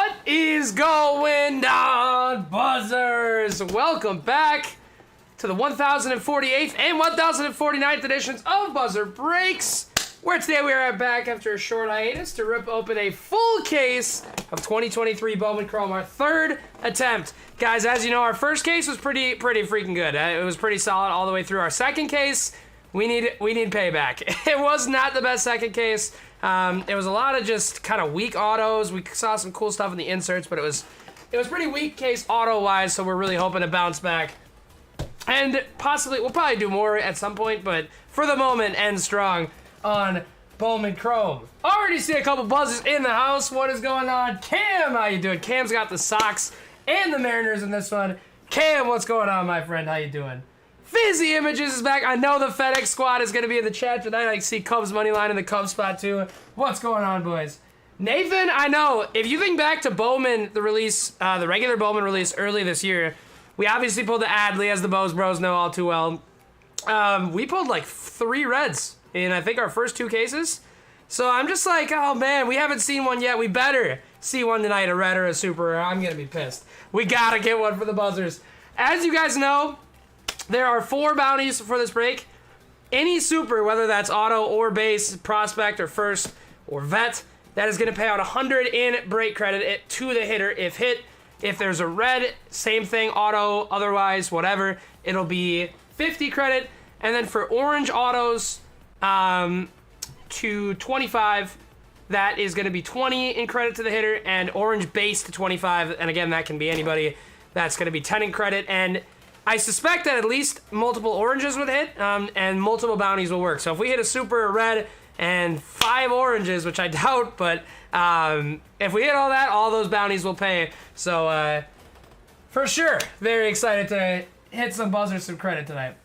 What is going on, buzzers? Welcome back to the 1048th and 1049th editions of Buzzer Breaks, where today we are back after a short hiatus to rip open a full case of 2023 Bowman Chrome, our third attempt. Guys, as you know, our first case was pretty freaking good. It was pretty solid all the way through. Our second case, we need payback. It was not the best second case. It was a lot of just kind of weak autos. We saw some cool stuff in the inserts, but it was pretty weak case auto-wise, so we're really hoping to bounce back. And possibly, we'll probably do more at some point, but for the moment, end strong on Bowman Chrome. Already see a couple buzzers in the house. What is going on? Cam, how you doing? Cam's got the Sox and the Mariners in this one. Cam, what's going on, my friend? How you doing? Fizzy Images is back. I know the FedEx squad is going to be in the chat tonight. I see Cubs money line in the Cubs spot too. What's going on, boys? Nathan, I know. If you think back to Bowman, the release, the regular Bowman release early this year, we obviously pulled the Adley, as the Bows Bros know all too well. We pulled like 3 reds in, I think, our first 2 cases. So I'm just like, oh man, we haven't seen one yet. We better see one tonight, a red or a super, or I'm going to be pissed. We got to get one for the buzzers. As you guys know, there are 4 bounties for this break. Any super, whether that's auto or base, prospect or first or vet, that is going to pay out 100 in break credit to the hitter if hit. If there's a red, same thing, auto, otherwise, whatever, it'll be 50 credit. And then for orange autos to 25, that is going to be 20 in credit to the hitter, and orange base to 25, and again, that can be anybody, that's going to be 10 in credit. And I suspect that at least multiple oranges would hit, and multiple bounties will work. So if we hit a super, a red, and 5 oranges, which I doubt, but if we hit all that, all those bounties will pay. So for sure, very excited to hit some buzzers, some credit tonight.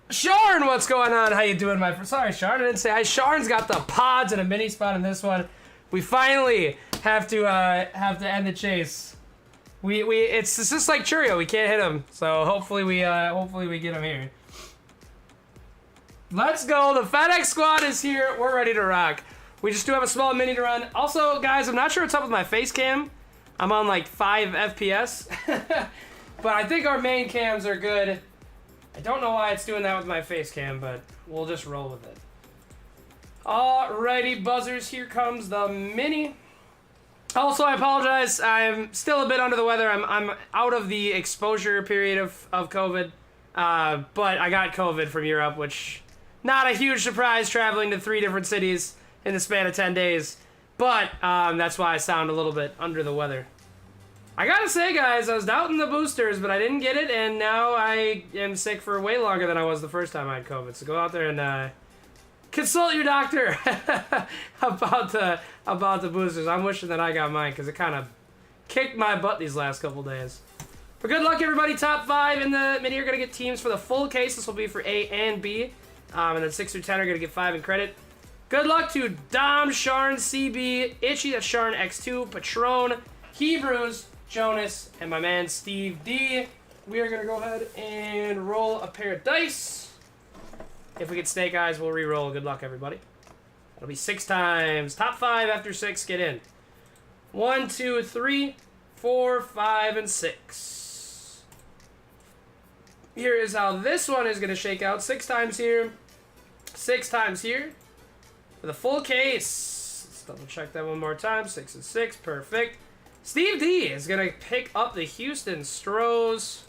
Sharn, what's going on? How you doing, my friend? Sorry, Sharn, I didn't say hi. Sharn's got the pods and a mini spot in this one. We finally have to end the chase. It's just like Churio, we can't hit him, so hopefully we get him here. Let's go, the FedEx squad is here, we're ready to rock. We just do have a small mini to run. Also, guys, I'm not sure what's up with my face cam. I'm on like 5 FPS, but I think our main cams are good. I don't know why it's doing that with my face cam, but we'll just roll with it. Alrighty, buzzers, here comes the mini. Also, I apologize. I'm still a bit under the weather. I'm out of the exposure period of COVID, but I got COVID from Europe, which not a huge surprise traveling to 3 different cities in the span of 10 days. But that's why I sound a little bit under the weather. I gotta say, guys, I was doubting the boosters, but I didn't get it, and now I am sick for way longer than I was the first time I had COVID. So go out there and consult your doctor about the boosters. I'm wishing that I got mine because it kind of kicked my butt these last couple days. But good luck, everybody. Top 5 in the mini are going to get teams for the full case. This will be for A and B. And then 6 through 10 are going to get 5 in credit. Good luck to Dom, Sharn, CB, Itchy, that's Sharn X2, Patron, Hebrews, Jonas, and my man Steve D. We are going to go ahead and roll a pair of dice. If we get snake eyes, we'll re-roll. Good luck, everybody. That'll be 6 times. Top 5 after 6, get in. 1, 2, 3, 4, 5, and 6. Here is how this one is going to shake out. 6 times here. 6 times here. For the full case. Let's double check that one more time. 6 and 6. Perfect. Steve D is going to pick up the Houston Stros.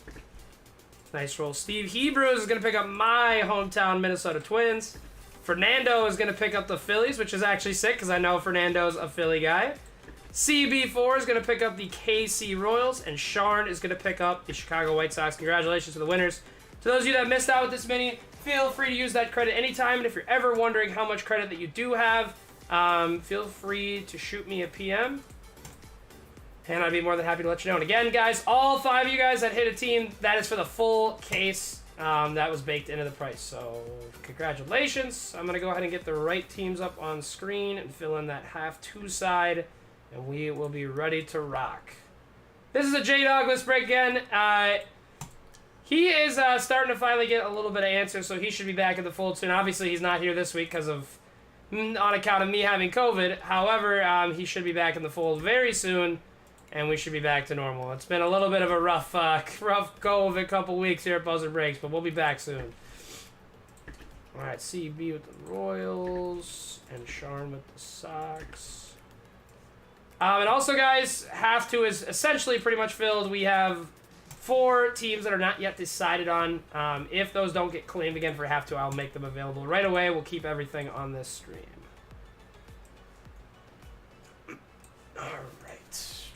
Nice roll. Steve Hebrews is going to pick up my hometown Minnesota Twins. Fernando is going to pick up the Phillies, which is actually sick because I know Fernando's a Philly guy. CB4 is going to pick up the KC Royals, and Sharn is going to pick up the Chicago White Sox. Congratulations to the winners. To those of you that missed out with this mini, feel free to use that credit anytime, and if you're ever wondering how much credit that you do have, feel free to shoot me a PM. And I'd be more than happy to let you know. And again, guys, all 5 of you guys that hit a team, that is for the full case. That was baked into the price. So, congratulations. I'm going to go ahead and get the right teams up on screen and fill in that half 2 side. And we will be ready to rock. This is a J-Dog. Let's break again. He is starting to finally get a little bit of answer, so he should be back in the fold soon. Obviously, he's not here this week because of on account of me having COVID. However, he should be back in the fold very soon, and we should be back to normal. It's been a little bit of a rough go of a couple weeks here at Buzzard Breaks, but we'll be back soon. All right, CB with the Royals and Sharn with the Sox. And also, guys, half two is essentially pretty much filled. We have 4 teams that are not yet decided on. If those don't get claimed again for half two, I'll make them available right away. We'll keep everything on this stream. All right.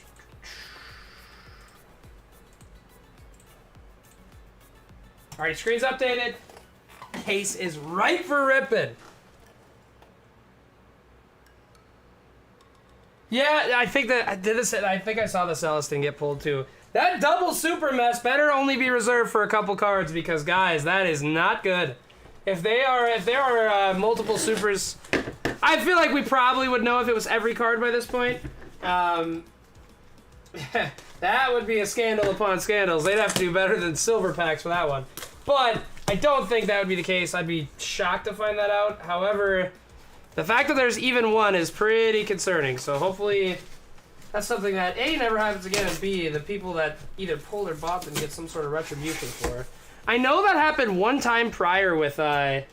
All right, screen's updated. Case is ripe for ripping. Yeah, I think that I did this. I think I saw the Celestin get pulled too. That double super mess better only be reserved for a couple cards because, guys, that is not good. If there are multiple supers, I feel like we probably would know if it was every card by this point. That would be a scandal upon scandals. They'd have to do better than silver packs for that one. But I don't think that would be the case. I'd be shocked to find that out. However, the fact that there's even one is pretty concerning. So hopefully that's something that A, never happens again, and B, the people that either pulled or bought them get some sort of retribution for. I know that happened one time prior with Topps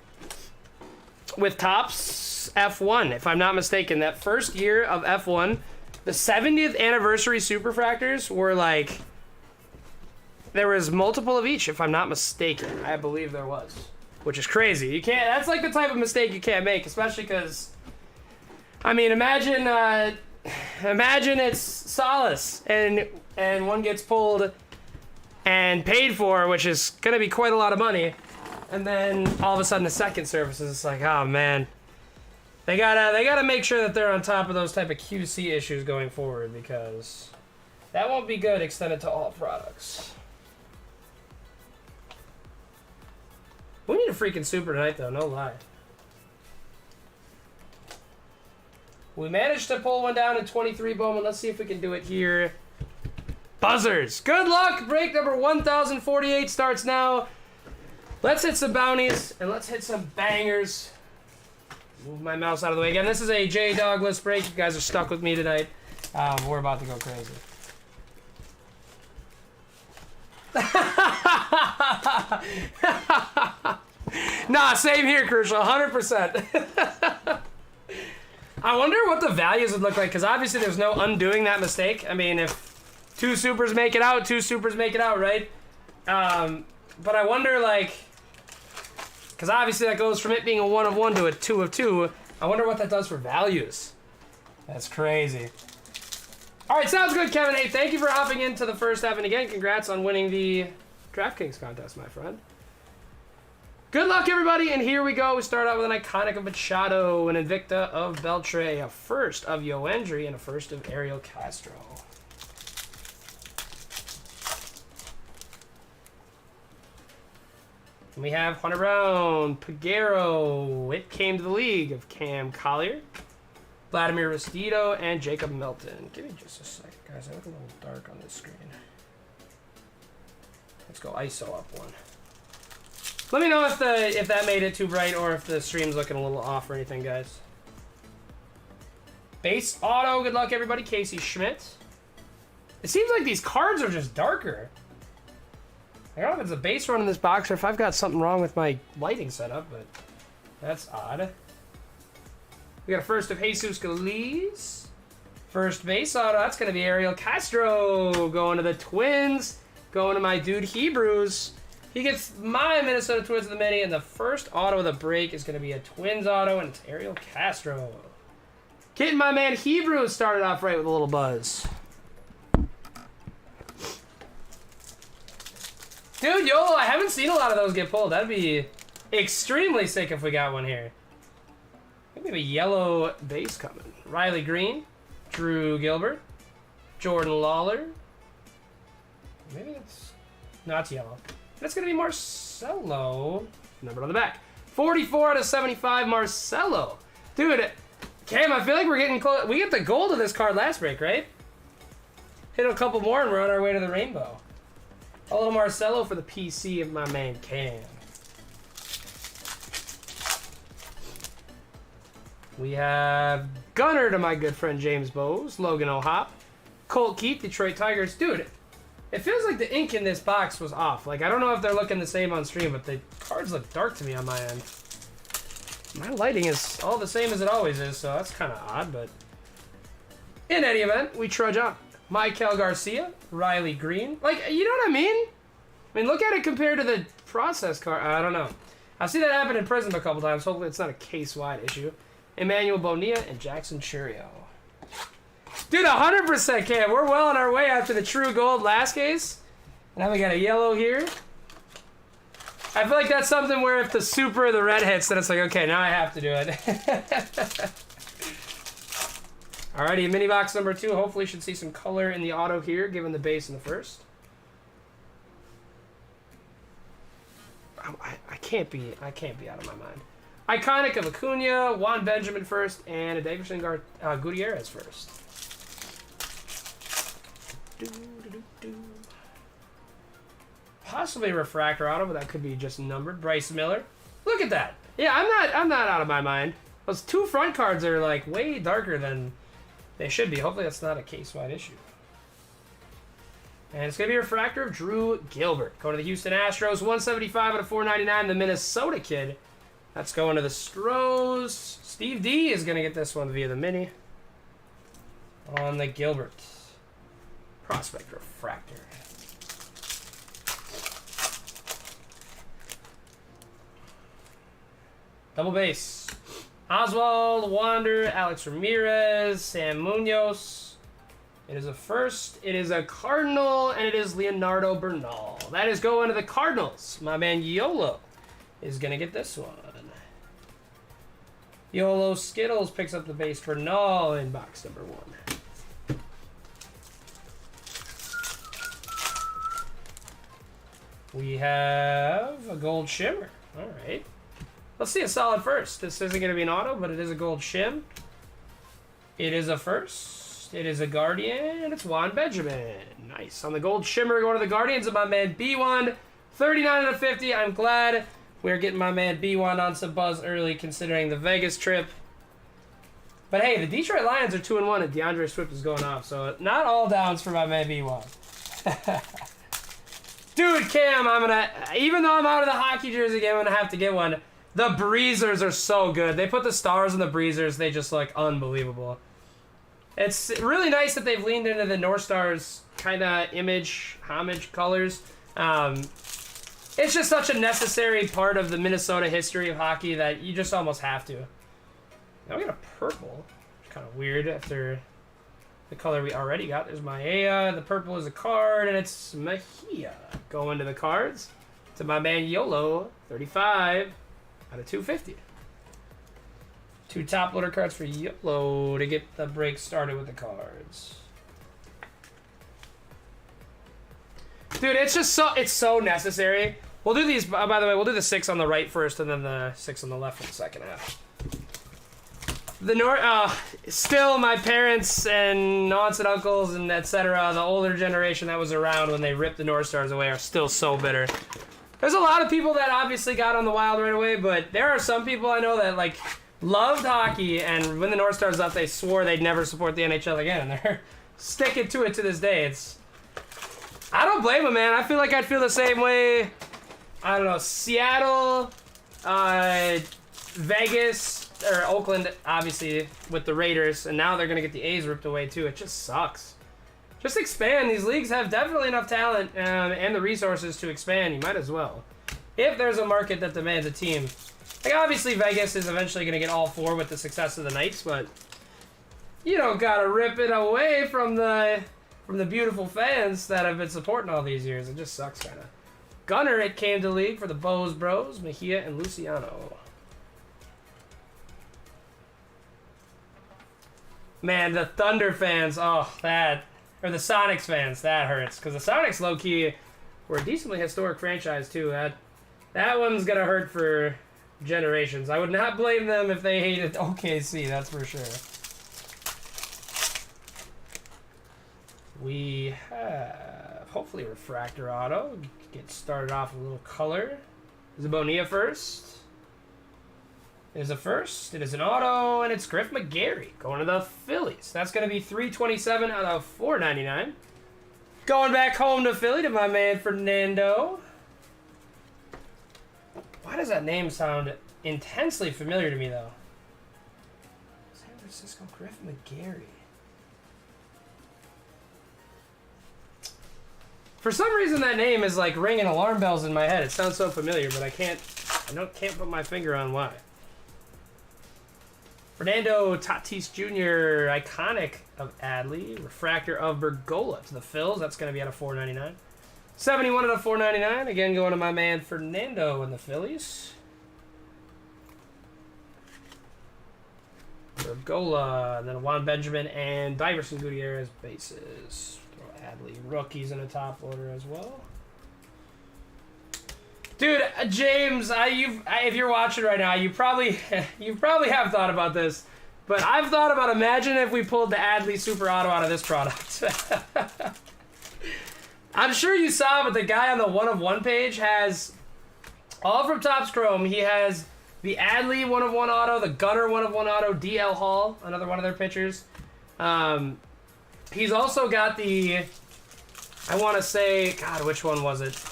F1, if I'm not mistaken. That first year of F1, the 70th anniversary Superfractors were like, there was multiple of each, if I'm not mistaken. I believe there was, which is crazy. You can't. That's like the type of mistake you can't make, especially because, I mean, imagine it's Solace and one gets pulled and paid for, which is gonna be quite a lot of money, and then all of a sudden the second service is like, oh man, they gotta make sure that they're on top of those type of QC issues going forward, because that won't be good extended to all products. We need a freaking super tonight, though, no lie. We managed to pull one down in 23, Bowman. Let's see if we can do it here. Buzzers. Good luck. Break number 1048 starts now. Let's hit some bounties, and let's hit some bangers. Move my mouse out of the way again. This is a J Dogless break. You guys are stuck with me tonight. We're about to go crazy. Nah, same here, Crucial, 100%. I wonder what the values would look like, because obviously there's no undoing that mistake. I mean, if 2 supers make it out, 2 supers make it out, right? But I wonder, like, because obviously that goes from it being a 1 of 1 to a 2 of 2. I wonder what that does for values. That's crazy. All right, sounds good, Kevin. Hey, thank you for hopping into the first half, and again, congrats on winning the DraftKings contest, my friend. Good luck, everybody, and here we go. We start out with an iconic of Machado, an Invicta of Beltre, a first of Yoendry, and a first of Ariel Castro. And we have Hunter Brown, Peguero, it came to the league of Cam Collier, Vladimir Restito, and Jacob Milton. Give me just a second, guys. I look a little dark on this screen. Let's go ISO up one. Let me know if that made it too bright or if the stream's looking a little off or anything, guys. Base auto. Good luck, everybody. Casey Schmidt. It seems like these cards are just darker. I don't know if it's a base run in this box or if I've got something wrong with my lighting setup, but that's odd. We got a first of Jesus Galiz. First base auto. That's going to be Ariel Castro. Going to the Twins. Going to my dude Hebrews. He gets my Minnesota Twins in the mini, and the first auto of the break is going to be a Twins auto, and it's Ariel Castro. Getting my man Hebrews started off right with a little buzz. Dude, YOLO, I haven't seen a lot of those get pulled. That'd be extremely sick if we got one here. I think we have a yellow base coming. Riley Green, Drew Gilbert, Jordan Lawler. Maybe it's... No, it's yellow. That's going to be Marcelo. Numbered on the back. 44 out of 75, Marcelo. Dude, Cam, I feel like we're getting close. We get the gold of this card last break, right? Hit a couple more and we're on our way to the rainbow. A little Marcelo for the PC of my man Cam. We have Gunner to my good friend James Bowes, Logan O'Hop, Colt Keith, Detroit Tigers. Dude, it feels like the ink in this box was off. Like, I don't know if they're looking the same on stream, but the cards look dark to me on my end. My lighting is all the same as it always is, so that's kind of odd, but... In any event, we trudge on. Maikel Garcia, Riley Green. Like, you know what I mean? I mean, look at it compared to the process card. I don't know. I've seen that happen in Prism a couple times. Hopefully it's not a case-wide issue. Emmanuel Bonilla and Jackson Churio. Dude, 100% Cam. We're well on our way after the true gold last case. And now we got a yellow here. I feel like that's something where if the super or the red hits, then it's like, okay, now I have to do it. Alrighty, mini box number 2. Hopefully should see some color in the auto here, given the base in the first. I can't be out of my mind. Iconic of Acuna, Juan Benjamin first, and a Davidson Gutierrez first. Possibly a refractor auto, but that could be just numbered. Bryce Miller. Look at that. Yeah, I'm not out of my mind. Those 2 front cards are like way darker than they should be. Hopefully that's not a case-wide issue. And it's going to be a refractor of Drew Gilbert. Going to the Houston Astros, 175 out of 499. The Minnesota kid. That's going to the Stros. Steve D is going to get this one via the mini. On the Gilbert. Prospect refractor. Double base. Oswald, Wander, Alex Ramirez, Sam Munoz. It is a first, it is a Cardinal, and it is Leonardo Bernal. That is going to the Cardinals. My man Yolo is going to get this one. Yolo Skittles picks up the base Bernal in box number 1. We have a gold shimmer. All right. Let's see a solid first. This isn't going to be an auto, but it is a gold shim. It is a first. It is a Guardian, and it's Juan Benjamin. Nice. On the gold shimmer, going to the Guardians of my man B1. 39 out of 50. I'm glad we're getting my man B1 on some buzz early, considering the Vegas trip. But hey, the Detroit Lions are 2-1, and DeAndre Swift is going off, so not all downs for my man B1. Dude, Cam, even though I'm out of the hockey jersey game, I'm going to have to get one. The Breezers are so good. They put the stars on the Breezers. They just look unbelievable. It's really nice that they've leaned into the North Stars kind of homage colors. It's just such a necessary part of the Minnesota history of hockey that you just almost have to. Now we got a purple. It's kind of weird after the color we already got. There's Maia. The purple is a card, and it's Mejia going to the cards. To my man Yolo, 35 out of 250. 2 top loader cards for Yolo to get the break started with the cards. Dude, it's so necessary. We'll do these, by the way, we'll do the 6 on the right first and then the 6 on the left for the second half. Still my parents and aunts and uncles and etc., the older generation that was around when they ripped the North Stars away are still so bitter. There's a lot of people that obviously got on the Wild right away, but there are some people I know that like loved hockey, and when the North Stars left, they swore they'd never support the NHL again, and they're sticking to it to this day. I don't blame them, man. I feel like I'd feel the same way. I don't know, Seattle, Vegas, or Oakland, obviously, with the Raiders, and now they're going to get the A's ripped away, too. It just sucks. Just expand. These leagues have definitely enough talent and the resources to expand. You might as well. If there's a market that demands a team. Like, obviously, Vegas is eventually going to get all 4 with the success of the Knights, but you don't got to rip it away from the beautiful fans that have been supporting all these years. It just sucks, kind of. Gunner, it came to league for the Bose Bros, Mejia, and Luciano. Man, the Thunder fans, or the Sonics fans, that hurts. Because the Sonics, low-key, were a decently historic franchise, too. That one's going to hurt for generations. I would not blame them if they hated OKC, that's for sure. We have, hopefully, refractor auto. Get started off with a little color. Is it Bonilla first? It is a first, it is an auto, and it's Griff McGarry going to the Phillies. That's going to be 327 out of 499. Going back home to Philly to my man Fernando. Why does that name sound intensely familiar to me, though? San Francisco Griff McGarry. For some reason, that name is like ringing alarm bells in my head. It sounds so familiar, but I can't put my finger on why. Fernando Tatis Jr., iconic of Adley. Refractor of Bergola to the Phils. That's going to be out of 499. 71 out of 499. Again, going to my man Fernando in the Phillies. Bergola, and then Juan Benjamin and Diverson Gutierrez bases. Throw Adley rookies in a top order as well. Dude, James, if you're watching right now, you probably have thought about this, but I've thought about imagine if we pulled the Adley Super Auto out of this product. I'm sure you saw, but the guy on the 1 of 1 page has all from Topps Chrome. He has the Adley 1 of 1 auto, the Gunner 1 of 1 auto, DL Hall, another one of their pitchers. He's also got the, I want to say, God, which one was it?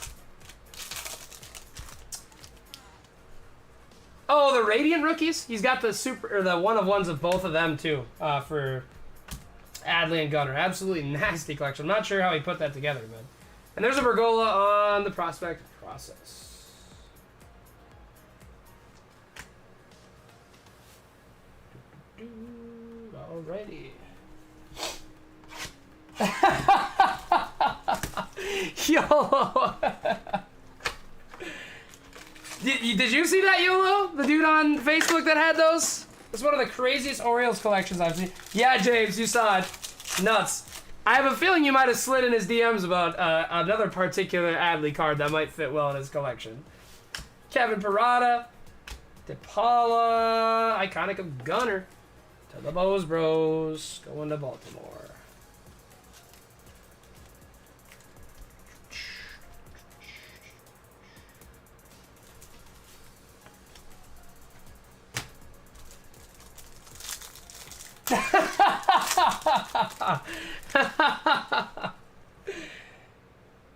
Oh, the Radiant rookies. He's got the super or the 1 of 1s of both of them too for Adley and Gunner. Absolutely nasty collection. I'm not sure how he put that together, man. And there's a Bergola on the prospect process. Alrighty. YOLO. Did you see that, YOLO? The dude on Facebook that had those? It's one of the craziest Orioles collections I've seen. Yeah, James, you saw it. Nuts. I have a feeling you might have slid in his DMs about another particular Adley card that might fit well in his collection. Kevin Parada. DePaula. Iconic of Gunner. To the Bose Bros. Going to Baltimore.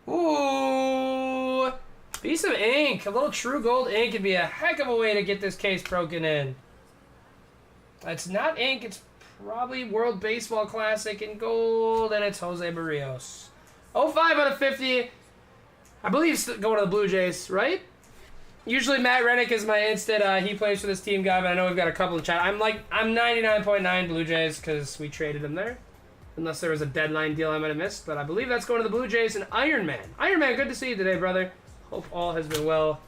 Ooh, piece of ink. A little true gold ink would be a heck of a way to get this case broken in. It's not ink. It's probably World Baseball Classic in gold, and it's Jose Barrios. 05 out of 50. I believe going to the Blue Jays, right? Usually Matt Rennick is my instant. He plays for this team guy, but I know we've got a couple of chat. I'm 99.9 Blue Jays because we traded him there. Unless there was a deadline deal I might have missed. But I believe that's going to the Blue Jays and Iron Man. Iron Man, good to see you today, brother. Hope all has been well.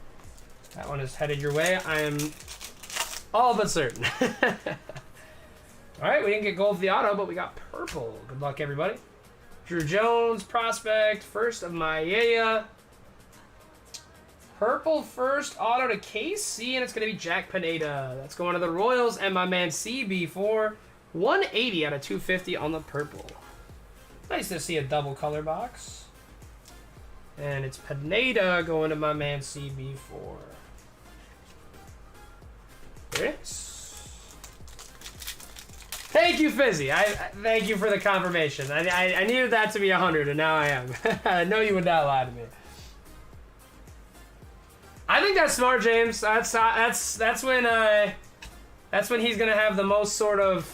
That one is headed your way. I am all but certain. Alright, we didn't get gold for the auto, but we got purple. Good luck, everybody. Drew Jones, prospect. First of Maya. Purple first auto to KC, and it's going to be Jack Pineda. That's going to the Royals and my man CB4. 180 out of 250 on the purple. Nice to see a double color box. And it's Pineda going to my man CB4. There it is. Thank you, Fizzy. Thank you for the confirmation. I needed that to be 100, and now I am. I know you would not lie to me. I think that's smart, James. That's when he's gonna have the most sort of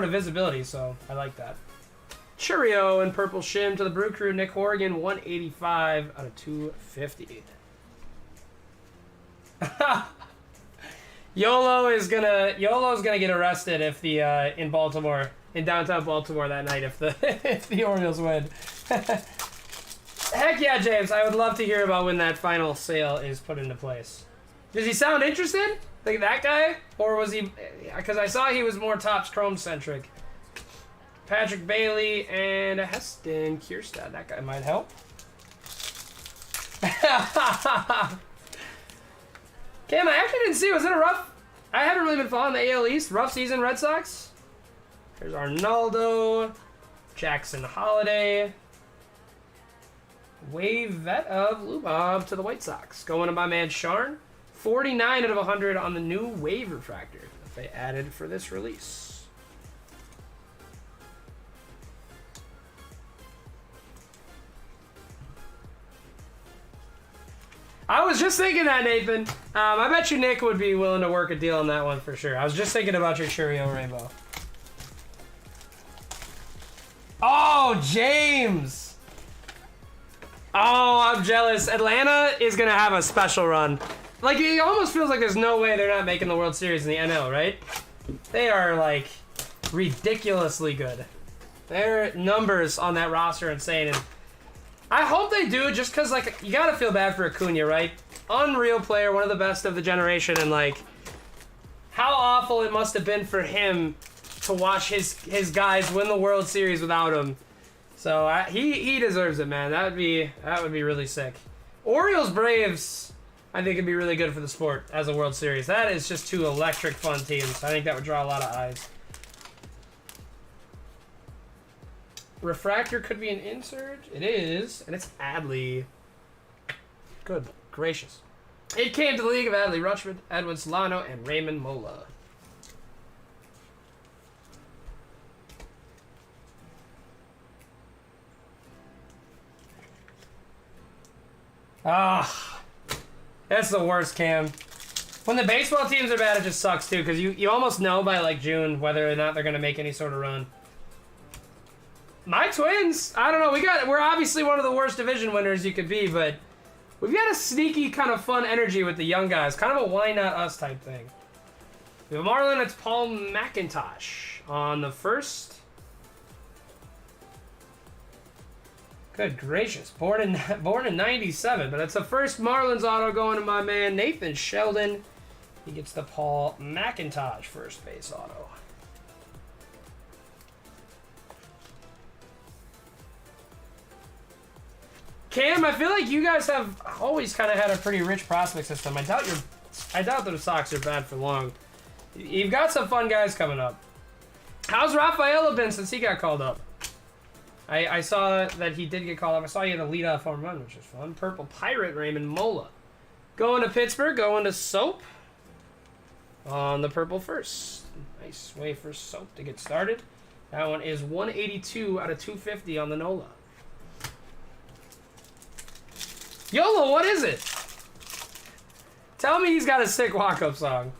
visibility. So I like that. Churio and purple shim to the Brew Crew. Nick Horrigan, 185 out of 250. YOLO's gonna get arrested if the in downtown Baltimore that night if the Orioles win. Heck yeah, James. I would love to hear about when that final sale is put into place. Does he sound interested? Like that guy? Or was he... Because I saw he was more Topps Chrome-centric. Patrick Bailey and Heston Kierstad. That guy might help. Cam, I actually didn't see. Was it a rough... I haven't really been following the AL East. Rough season, Red Sox. There's Arnaldo. Jackson Holiday. Wave vet of Lou Bob to the White Sox. Going to my man Sharn. 49 out of 100 on the new wave refractor that they added for this release. I was just thinking that, Nathan. I bet you Nick would be willing to work a deal on that one for sure. I was just thinking about your Churio Rainbow. Oh, James! Oh, I'm jealous. Atlanta is going to have a special run. Like, it almost feels like there's no way they're not making the World Series in the NL, right? They are, like, ridiculously good. Their numbers on that roster are insane. And I hope they do, just because, like, you got to feel bad for Acuna, right? Unreal player, one of the best of the generation, and, like, how awful it must have been for him to watch his guys win the World Series without him. So he deserves it, man. That would be really sick. Orioles Braves, I think, would be really good for the sport as a World Series. That is just two electric fun teams. I think that would draw a lot of eyes. Refractor could be an insert. It is, and it's Adley. Good gracious. It came to the league of Adley Rutschman, Edwin Solano, and Raymond Mola. Ah, that's the worst, Cam. When the baseball teams are bad, it just sucks too, because you almost know by like June whether or not they're gonna make any sort of run. My Twins, I don't know. We're obviously one of the worst division winners you could be, but we've got a sneaky kind of fun energy with the young guys, kind of a why not us type thing. We have a Marlin. It's Paul McIntosh on the first. Good gracious, born in 97, but it's the first Marlins auto going to my man Nathan Sheldon. He gets the Paul McIntosh first base auto. Cam, I feel like you guys have always kind of had a pretty rich prospect system. I doubt that the Sox are bad for long. You've got some fun guys coming up. How's Rafaela been since he got called up? I saw that he did get called up. I saw he had a leadoff home run, which is fun. Purple Pirate Raymond Mola. Going to Pittsburgh, going to Soap on the purple first. Nice way for Soap to get started. That one is 182 out of 250 on the Nola. YOLO, what is it? Tell me he's got a sick walk-up song.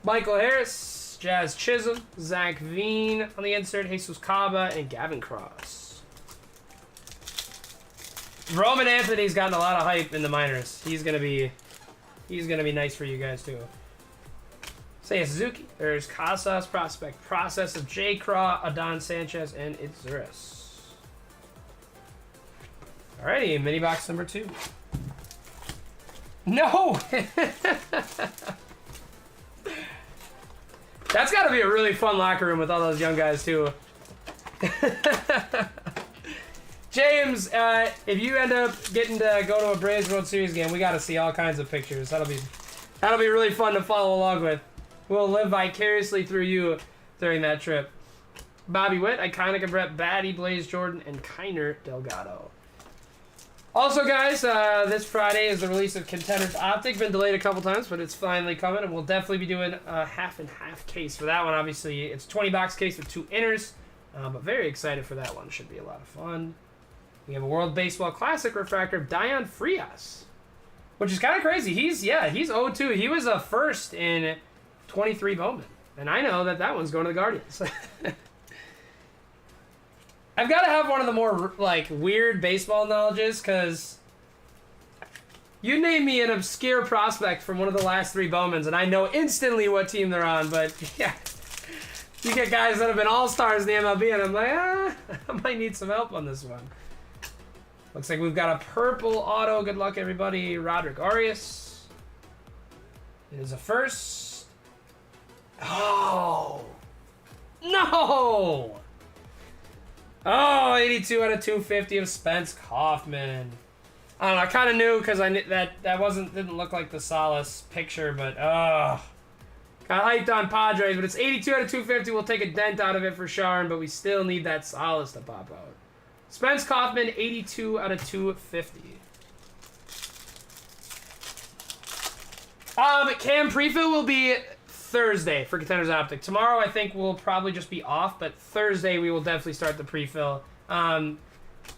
Michael Harris, Jazz Chisholm, Zach Veen on the insert, Jesus Caba, and Gavin Cross. Roman Anthony's gotten a lot of hype in the minors. He's gonna be nice for you guys too. Seiya Suzuki. There's Casas prospect process of J. Craw, Adon Sanchez, and Itzuris. Alrighty, mini box number 2. No! That's got to be a really fun locker room with all those young guys, too. James, if you end up getting to go to a Braves World Series game, we got to see all kinds of pictures. That'll be really fun to follow along with. We'll live vicariously through you during that trip. Bobby Witt, Iconic of Brett Batty, Blaze Jordan, and Kiner Delgado. Also, guys, this Friday is the release of Contenders Optic. Been delayed a couple times, but it's finally coming, and we'll definitely be doing a half-and-half case for that one. Obviously, it's a 20-box case with 2 inners, but very excited for that one. Should be a lot of fun. We have a World Baseball Classic refractor of Dion Frias, which is kind of crazy. He's 0-2. He was a first in 23 Bowman, and I know that one's going to the Guardians. I've got to have one of the more, like, weird baseball knowledges, because you name me an obscure prospect from one of the last 3 Bowmans, and I know instantly what team they're on, but, yeah, you get guys that have been all-stars in the MLB, and I'm like, I might need some help on this one. Looks like we've got a purple auto. Good luck, everybody. Roderick Arias. It is a first. Oh! No! Oh, 82 out of 250 of Spence Kaufman. I don't know, I kind of knew because I knew that didn't look like the Solace picture, but got hyped on Padres, but it's 82 out of 250. We'll take a dent out of it for Sharon, but we still need that Solace to pop out. Spence Kaufman, 82 out of 250. Cam prefill will be Thursday for Contenders Optic. Tomorrow I think we'll probably just be off, but Thursday we will definitely start the prefill.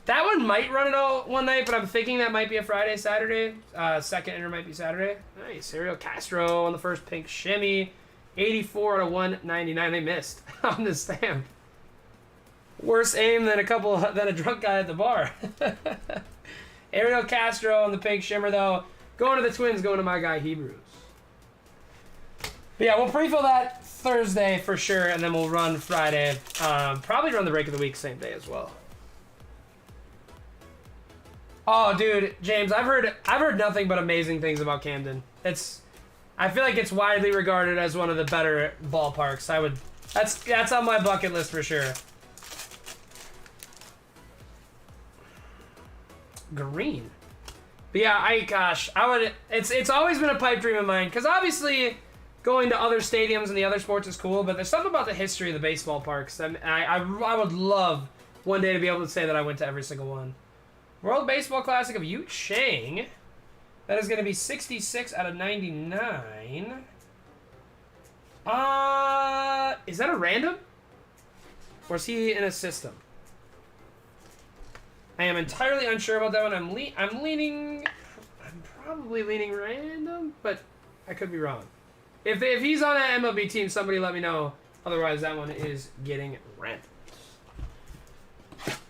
That one might run it all one night, but I'm thinking that might be a Friday, Saturday. Second enter might be Saturday. Nice. Ariel Castro on the first pink shimmy. 84 out of 199. They missed on the stamp. Worse aim than a drunk guy at the bar. Ariel Castro on the pink shimmer though. Going to the Twins, going to my guy Hebrews. But yeah, we'll pre-fill that Thursday for sure, and then we'll run Friday. Probably run the break of the week same day as well. Oh, dude, James, I've heard nothing but amazing things about Camden. I feel like it's widely regarded as one of the better ballparks. That's on my bucket list for sure. Green. But yeah, it's always been a pipe dream of mine, because obviously going to other stadiums and the other sports is cool, but there's something about the history of the baseball parks. I would love one day to be able to say that I went to every single one. World Baseball Classic of Yu Chang. That is going to be 66 out of 99. Is that a random? Or is he in a system? I am entirely unsure about that one. I'm probably leaning random, but I could be wrong. If he's on an MLB team, somebody let me know. Otherwise, that one is getting random.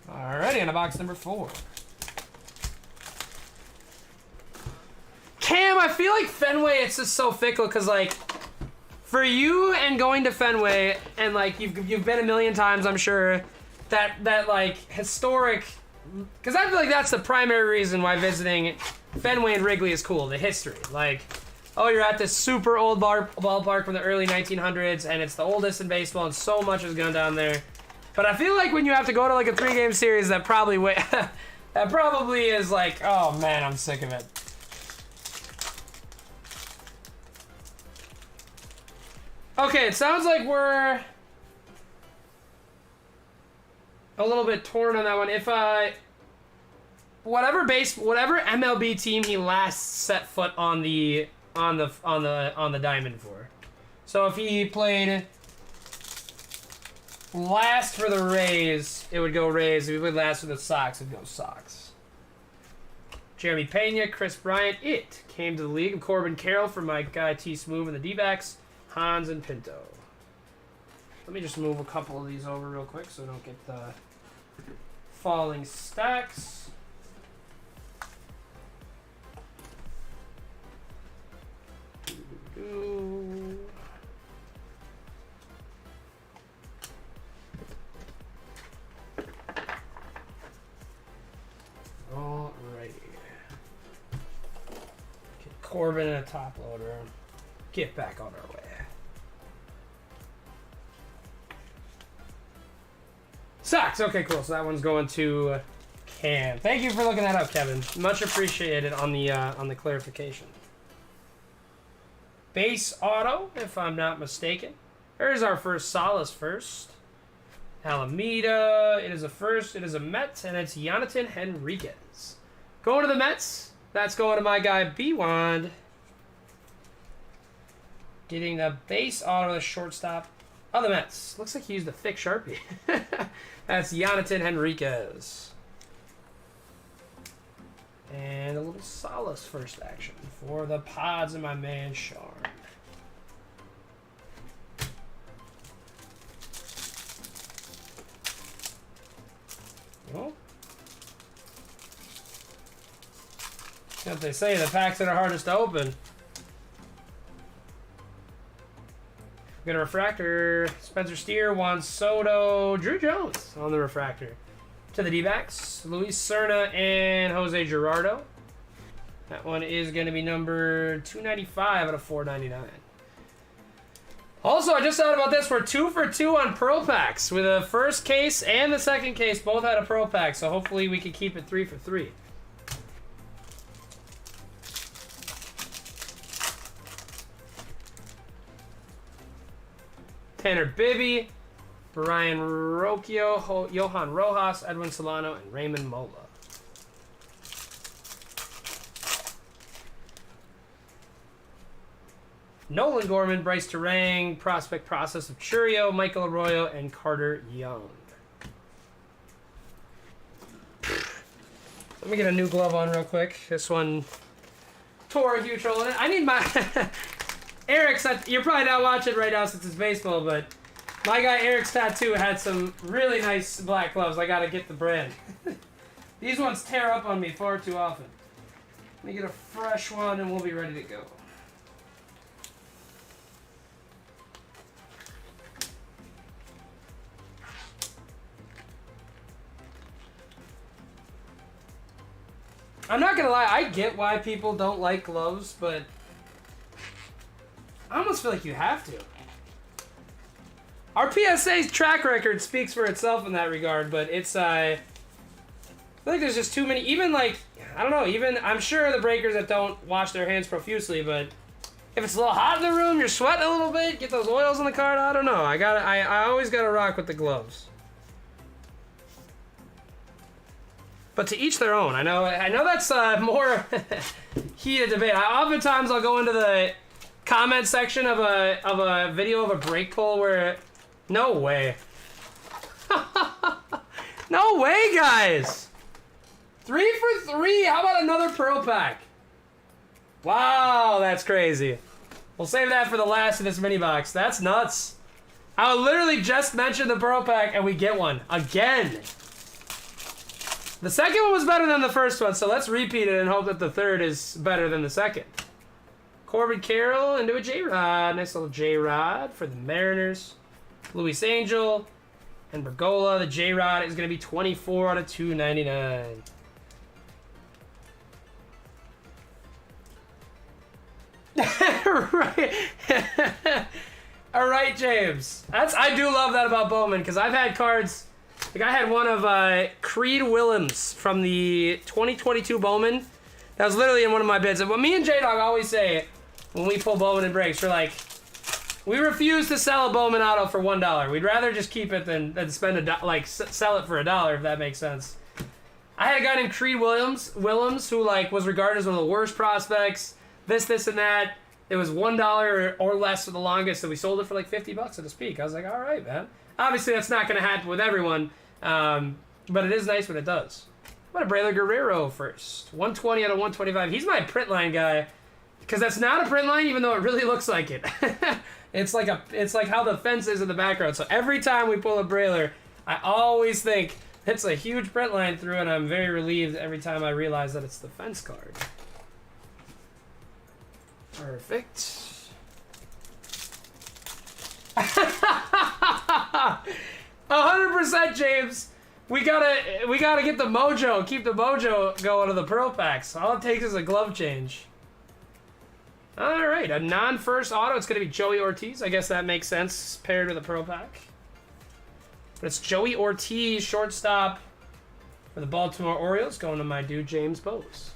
Alrighty, on to box number 4. Cam, I feel like Fenway, it's just so fickle, because, like, for you and going to Fenway, and, like, you've been a million times, I'm sure, that like, historic, because I feel like that's the primary reason why visiting Fenway and Wrigley is cool, the history. Like, oh, you're at this super old ballpark from the early 1900s, and it's the oldest in baseball, and so much has gone down there. But I feel like when you have to go to, like, a 3-game series, that probably is like, oh, man, I'm sick of it. Okay, it sounds like we're a little bit torn on that one. If whatever MLB team he last set foot on the diamond for. So if he played last for the Rays, it would go Rays. If he played last for the Sox, it'd go Sox. Jeremy Pena, Chris Bryant, it came to the league. Corbin Carroll for my guy T Smooth and the D-backs. Hans and Pinto. Let me just move a couple of these over real quick so I don't get the falling stacks. Alrighty. Get Corbin in a top loader. Get back on our way. Sucks. Okay, cool. So that one's going to Cam. Thank you for looking that up, Kevin. Much appreciated on the clarification. Base auto, if I'm not mistaken. There's our first Solace first. Alameda. It is a first. It is a Met, and it's Jonathan Henriquez. Going to the Mets. That's going to my guy B-Wand. Getting the base auto, the shortstop of the Mets. Looks like he used a thick Sharpie. That's Jonathan Henriquez. And a little Solace first action for the Pods and my man Sharn. Well, what they say, the packs that are hardest to open. We got a refractor. Spencer Steer, Juan Soto, Drew Jones on the refractor. To the D-backs, Luis Serna and Jose Gerardo. That one is going to be number 295 out of 499. Also, I just thought about this. We're 2 for 2 on Pro Packs. With the first case and the second case both had a Pro Pack, so hopefully we can keep it 3 for 3. Tanner Bibby, Brian Rocchio, Johan Rojas, Edwin Solano, and Raymond Mola. Nolan Gorman, Bryce Terang, prospect process of Churio, Michael Arroyo, and Carter Young. Let me get a new glove on real quick. This one tore a huge hole in it. I need my... Eric's, you're probably not watching right now since it's baseball, but my guy Eric's Tattoo had some really nice black gloves. I gotta get the brand. These ones tear up on me far too often. Let me get a fresh one and we'll be ready to go. I'm not gonna lie, I get why people don't like gloves, but I almost feel like you have to. Our PSA track record speaks for itself in that regard, but it's, I feel like there's just too many, even like, I don't know, even, I'm sure the breakers that don't wash their hands profusely, but if it's a little hot in the room, you're sweating a little bit, get those oils in the card, I don't know. I always gotta rock with the gloves. But to each their own. I know that's more heated debate. Oftentimes I'll go into the comment section of a video of a break pull where, no way. No way, guys. 3 for 3. How about another Pearl Pack? Wow, that's crazy. We'll save that for the last of this mini box. That's nuts. I literally just mentioned the Pearl Pack and we get one again. The second one was better than the first one, so let's repeat it and hope that the third is better than the second. Corbin Carroll into a J-Rod. Nice little J-Rod for the Mariners. Luis Angel and Bergola. The J-Rod is going to be 24 out of 299. Right. All right, James. I do love that about Bowman because I've had cards. Like I had one of Creed Willems from the 2022 Bowman. That was literally in one of my bids. And what me and J-Dog always say when we pull Bowman and breaks, we're like, we refuse to sell a Bowman auto for $1. We'd rather just keep it than spend sell it for $1, if that makes sense. I had a guy named Creed Willems who like was regarded as one of the worst prospects. This, and that. It was $1 or less for the longest, so we sold it for like $50 at its peak. I was like, all right, man. Obviously, that's not going to happen with everyone, but it is nice when it does. What a Braylon Guerrero first. 120 out of 125. He's my print line guy, because that's not a print line, even though it really looks like it. It's like how the fence is in the background. So every time we pull a Brailer, I always think it's a huge print line through, and I'm very relieved every time I realize that it's the fence card. Perfect. 100%, James. We gotta get the mojo, keep the mojo going to the Pearl Packs. All it takes is a glove change. All right, a non-first auto. It's gonna be Joey Ortiz. I guess that makes sense paired with a Pearl Pack. But it's Joey Ortiz, shortstop for the Baltimore Orioles, going to my dude James Bose.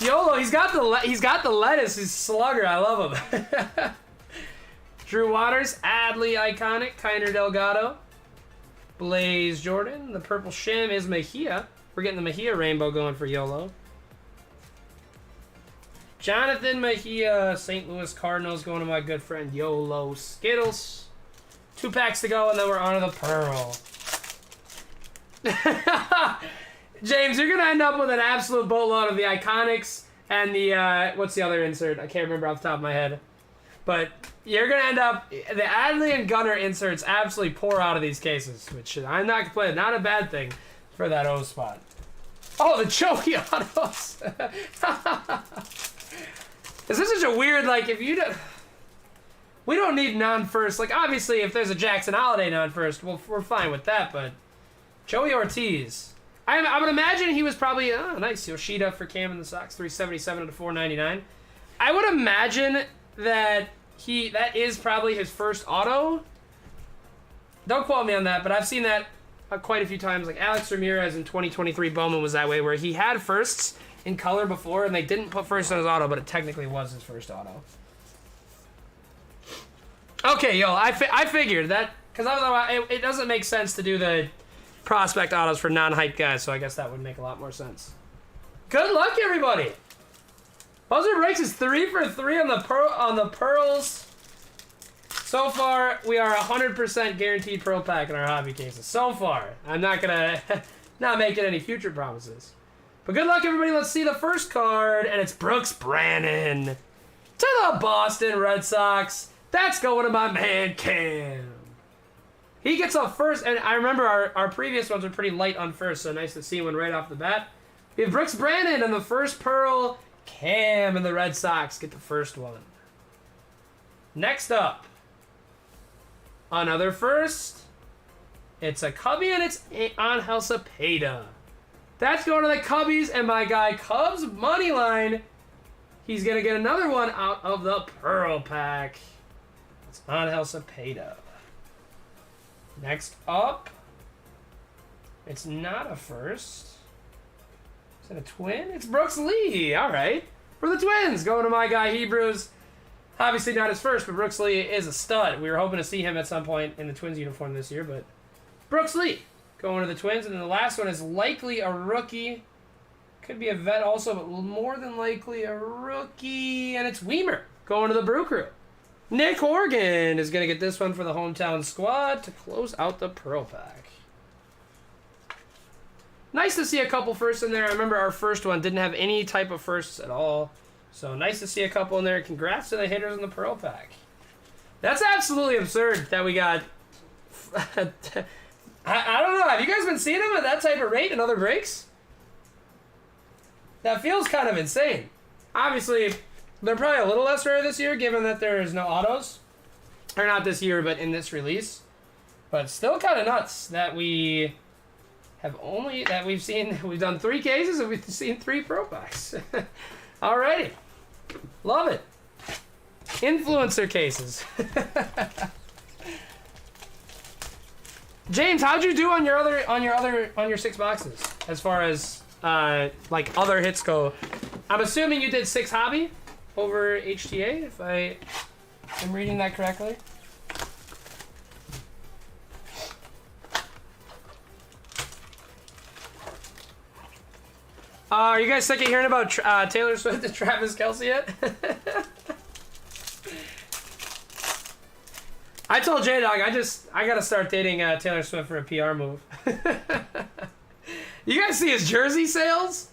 YOLO, he's got the lettuce. He's slugger. I love him. Drew Waters, Adley Iconic, Kiner Delgado, Blaze Jordan. The purple shim is Mejia. We're getting the Mejia rainbow going for YOLO. Jonathan Mejia, St. Louis Cardinals, going to my good friend YOLO Skittles. 2 packs to go, and then we're on to the Pearl. James, you're going to end up with an absolute boatload of the Iconics and the, what's the other insert? I can't remember off the top of my head. But you're going to end up, the Adley and Gunner inserts absolutely pour out of these cases, which I'm not complaining, not a bad thing for that O spot. Oh, the Joey autos. This is such a weird, like, if you don't, we don't need non-first. Like, obviously, if there's a Jackson Holiday non-first, we're fine with that, but Joey Ortiz. I would imagine he was probably, oh, nice, Yoshida for Cam in the Sox, 377 to 499. I would imagine that that is probably his first auto. Don't quote me on that, but I've seen that quite a few times. Like Alex Ramirez in 2023 Bowman was that way, where he had firsts in color before, and they didn't put first on his auto, but it technically was his first auto. Okay, yo, I figured that, because otherwise it doesn't make sense to do the prospect autos for non-hype guys, so I guess that would make a lot more sense. Good luck, everybody! Buzzer Breaks is 3 for 3 on the pearls. So far, we are 100% guaranteed pearl pack in our hobby cases. So far. I'm not gonna not making any future promises. But good luck, everybody. Let's see the first card, and it's Brooks Brannon to the Boston Red Sox. That's going to my man Cam. He gets a first, and I remember our previous ones were pretty light on first, so nice to see one right off the bat. We have Brooks Brannon and the first pearl. Cam and the Red Sox get the first one. Next up, another first. It's a Cubby, and it's Angel Cepeda. That's going to the Cubbies, and my guy Cubs Moneyline. He's going to get another one out of the Pearl Pack. It's Angel Cepeda. Next up, it's not a first. Is it a twin? It's Brooks Lee. All right. For the Twins, going to my guy Hebrews. Obviously not his first, but Brooks Lee is a stud. We were hoping to see him at some point in the Twins uniform this year, but Brooks Lee going to the Twins. And then the last one is likely a rookie. Could be a vet also, but more than likely a rookie. And it's Weimer going to the Brew Crew. Nick Horgan is going to get this one for the hometown squad to close out the Pearl Pack. Nice to see a couple firsts in there. I remember our first one didn't have any type of firsts at all. So nice to see a couple in there. Congrats to the hitters in the Pearl Pack. That's absolutely absurd that we got... I don't know. Have you guys been seeing them at that type of rate in other breaks? That feels kind of insane. Obviously, they're probably a little less rare this year, given that there's no autos. Or not this year, but in this release. But still kind of nuts that we... we've done 3 cases and we've seen 3 Pro Packs. Alrighty. Love it. Influencer cases. James, how'd you do on your 6 boxes? As far as like other hits go. I'm assuming you did 6 hobby over HTA, if I am reading that correctly. Are you guys sick of hearing about Taylor Swift and Travis Kelce yet? I told J-Dog, I gotta start dating Taylor Swift for a PR move. You guys see his jersey sales?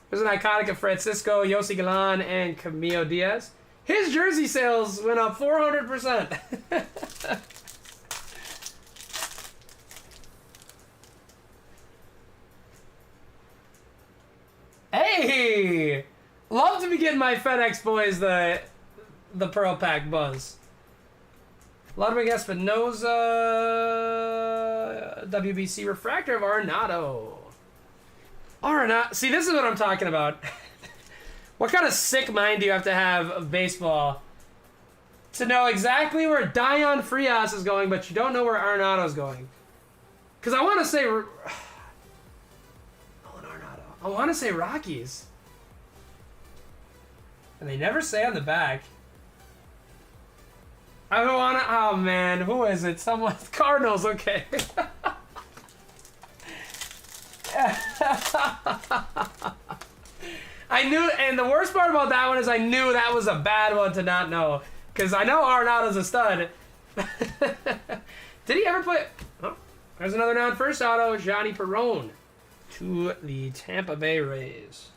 There's an iconic of Francisco, Yossi Galan, and Camilo Diaz. His jersey sales went up 400%. Hey! Love to be getting my FedEx boys the Pearl Pack buzz. Ludwig Espinoza, WBC Refractor of Arenado. See, this is what I'm talking about. What kind of sick mind do you have to have of baseball to know exactly where Dion Frias is going, but you don't know where Arenado's going? Because I want to say... I want to say Rockies. And they never say on the back. I don't want to... Oh, man. Who is it? Someone... Cardinals. Okay. I knew... And the worst part about that one is I knew that was a bad one to not know. Because I know Arenado's a stud. Did he ever play... Oh, there's another non-first auto. Johnny Perrone to the Tampa Bay Rays.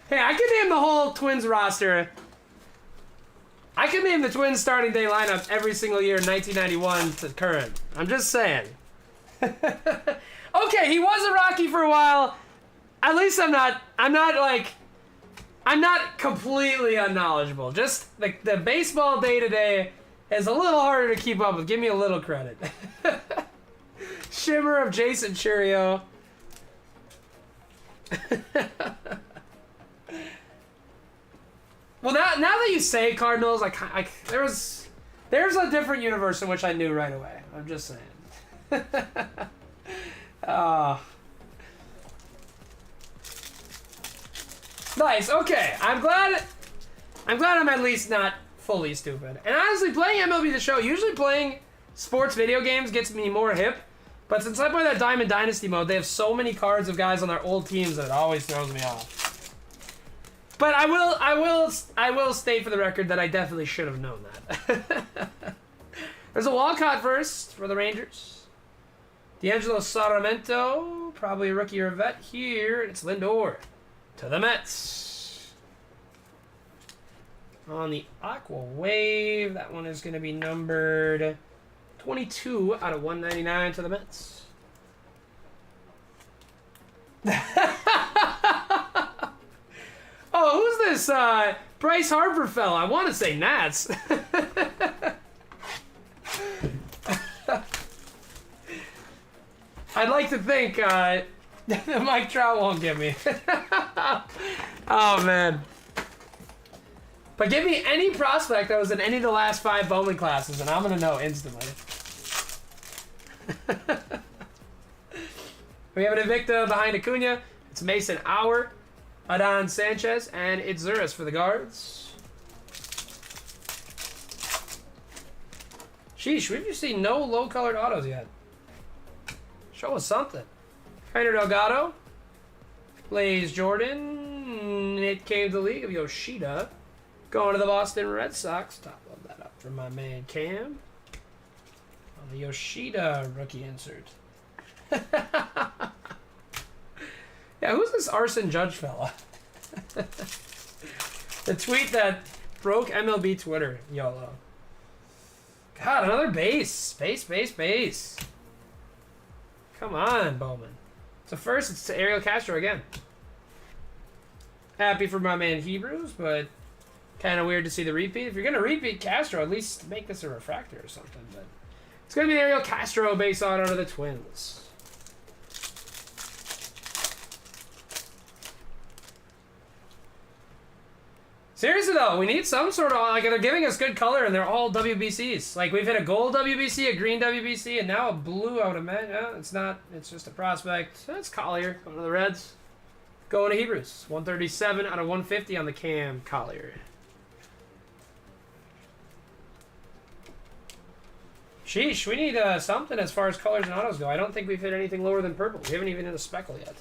Hey, I could name the whole Twins roster. I could name the Twins starting day lineup every single year, 1991 to current. I'm just saying. Okay, he was a Rocky for a while. At least I'm not completely unknowledgeable. Just the baseball day-to-day is a little harder to keep up with. Give me a little credit. Shimmer of Jason Churio. Well, now that you say Cardinals, there's a different universe in which I knew right away. I'm just saying. Nice. Okay, I'm glad I'm at least not fully stupid. And honestly, playing MLB The Show, usually playing sports video games gets me more hip But since I play that Diamond Dynasty mode, they have so many cards of guys on their old teams that it always throws me off. But I will state for the record that I definitely should have known that. There's a Walcott first for the Rangers. D'Angelo Sarmiento, probably a rookie or a vet here. It's Lindor to the Mets. On the Aqua Wave, that one is going to be numbered 22 out of 199 to the Mets. Oh, who's this Bryce Harper fella? I want to say Nats. I'd like to think Mike Trout won't give me. Oh, man. But give me any prospect that was in any of the last 5 Bowman classes, and I'm going to know instantly. We have an Invicta behind Acuna. It's Mason Auer, Adon Sanchez, and Itzuris for the Guards. Sheesh, we've seen no low-colored autos yet. Show us something. Trainer Delgado. Blaze Jordan. It came to the league of Yoshida. Going to the Boston Red Sox. Top of that up from my man Cam. On the Yoshida rookie insert. Yeah, who's this Arson Judge fella? The tweet that broke MLB Twitter, YOLO. God, another base. Base. Come on, Bowman. So first, it's to Ariel Castro again. Happy for my man Hebrews, but kind of weird to see the repeat. If you're going to repeat Castro, at least make this a refractor or something. But it's going to be Ariel Castro base auto to the Twins. Seriously though, we need some sort of, like, they're giving us good color and they're all WBCs. Like, we've hit a gold WBC, a green WBC, and now a blue, I would imagine. Yeah, it's not, it's just a prospect. That's Collier, going to the Reds. Going to Hebrews. 137 out of 150 on the Cam Collier. Sheesh, we need something as far as colors and autos go. I don't think we've hit anything lower than purple. We haven't even hit a speckle yet.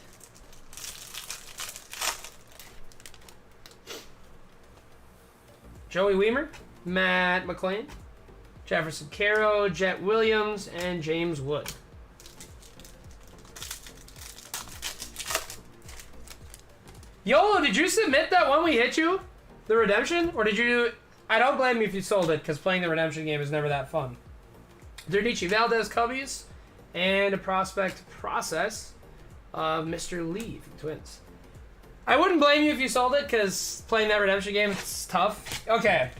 Joey Weimer, Matt McClain, Jefferson Caro, Jet Williams, and James Wood. YOLO, did you submit that one we hit you? The redemption? Or did you... I don't blame you if you sold it, because playing the redemption game is never that fun. Dernichi Valdez Cubbies, and a prospect process of Mr. Lee from Twins. I wouldn't blame you if you sold it, because playing that redemption game, it's tough. Okay.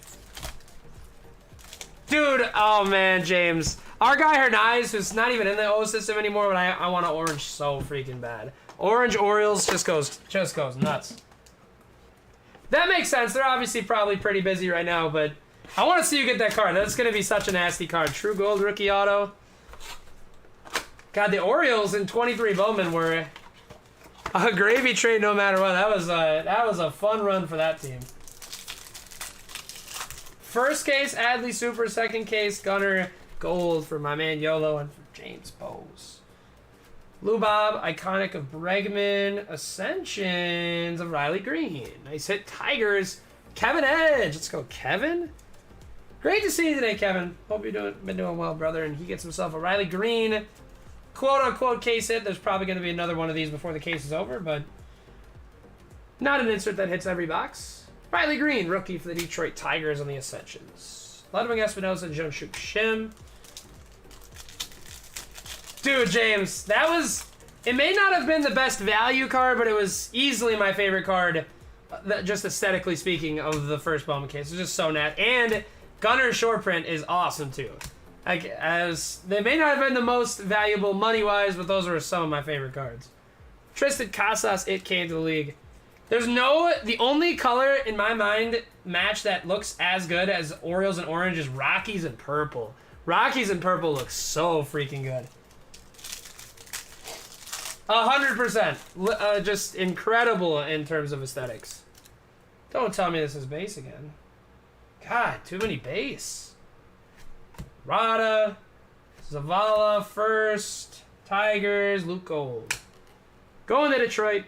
Dude, oh man, James. Our guy Hernandez, who's not even in the O system anymore, but I want an orange so freaking bad. Orange Orioles just goes nuts. That makes sense. They're obviously probably pretty busy right now, but I want to see you get that card. That's going to be such a nasty card. True Gold rookie auto. God, the Orioles in 23 Bowman were a gravy train no matter what. That was a fun run for that team. First case, Adley Super. Second case, Gunner Gold for my man YOLO and for James Bowes. Lou Bob, Iconic of Bregman. Ascensions of Riley Green. Nice hit, Tigers. Kevin Edge. Let's go, Kevin. Great to see you today, Kevin. Hope you've been doing well, brother. And he gets himself a Riley Green quote-unquote case hit. There's probably going to be another one of these before the case is over, but not an insert that hits every box. Riley Green, rookie for the Detroit Tigers on the Ascensions. Ludwig Espinosa, Jungshuk Shim. Dude, James, that was... It may not have been the best value card, but it was easily my favorite card, just aesthetically speaking, of the first Bowman case. It's just so nat. And Gunner's short print is awesome, too. Like, as they may not have been the most valuable money-wise, but those are some of my favorite cards. Tristan Casas, it came to the league. The only color in my mind match that looks as good as Orioles and orange is Rockies and purple. Rockies and purple look so freaking good. 100%. Just incredible in terms of aesthetics. Don't tell me this is base again. God, too many base. Rada, Zavala first. Tigers, Luke Gold. Going to Detroit.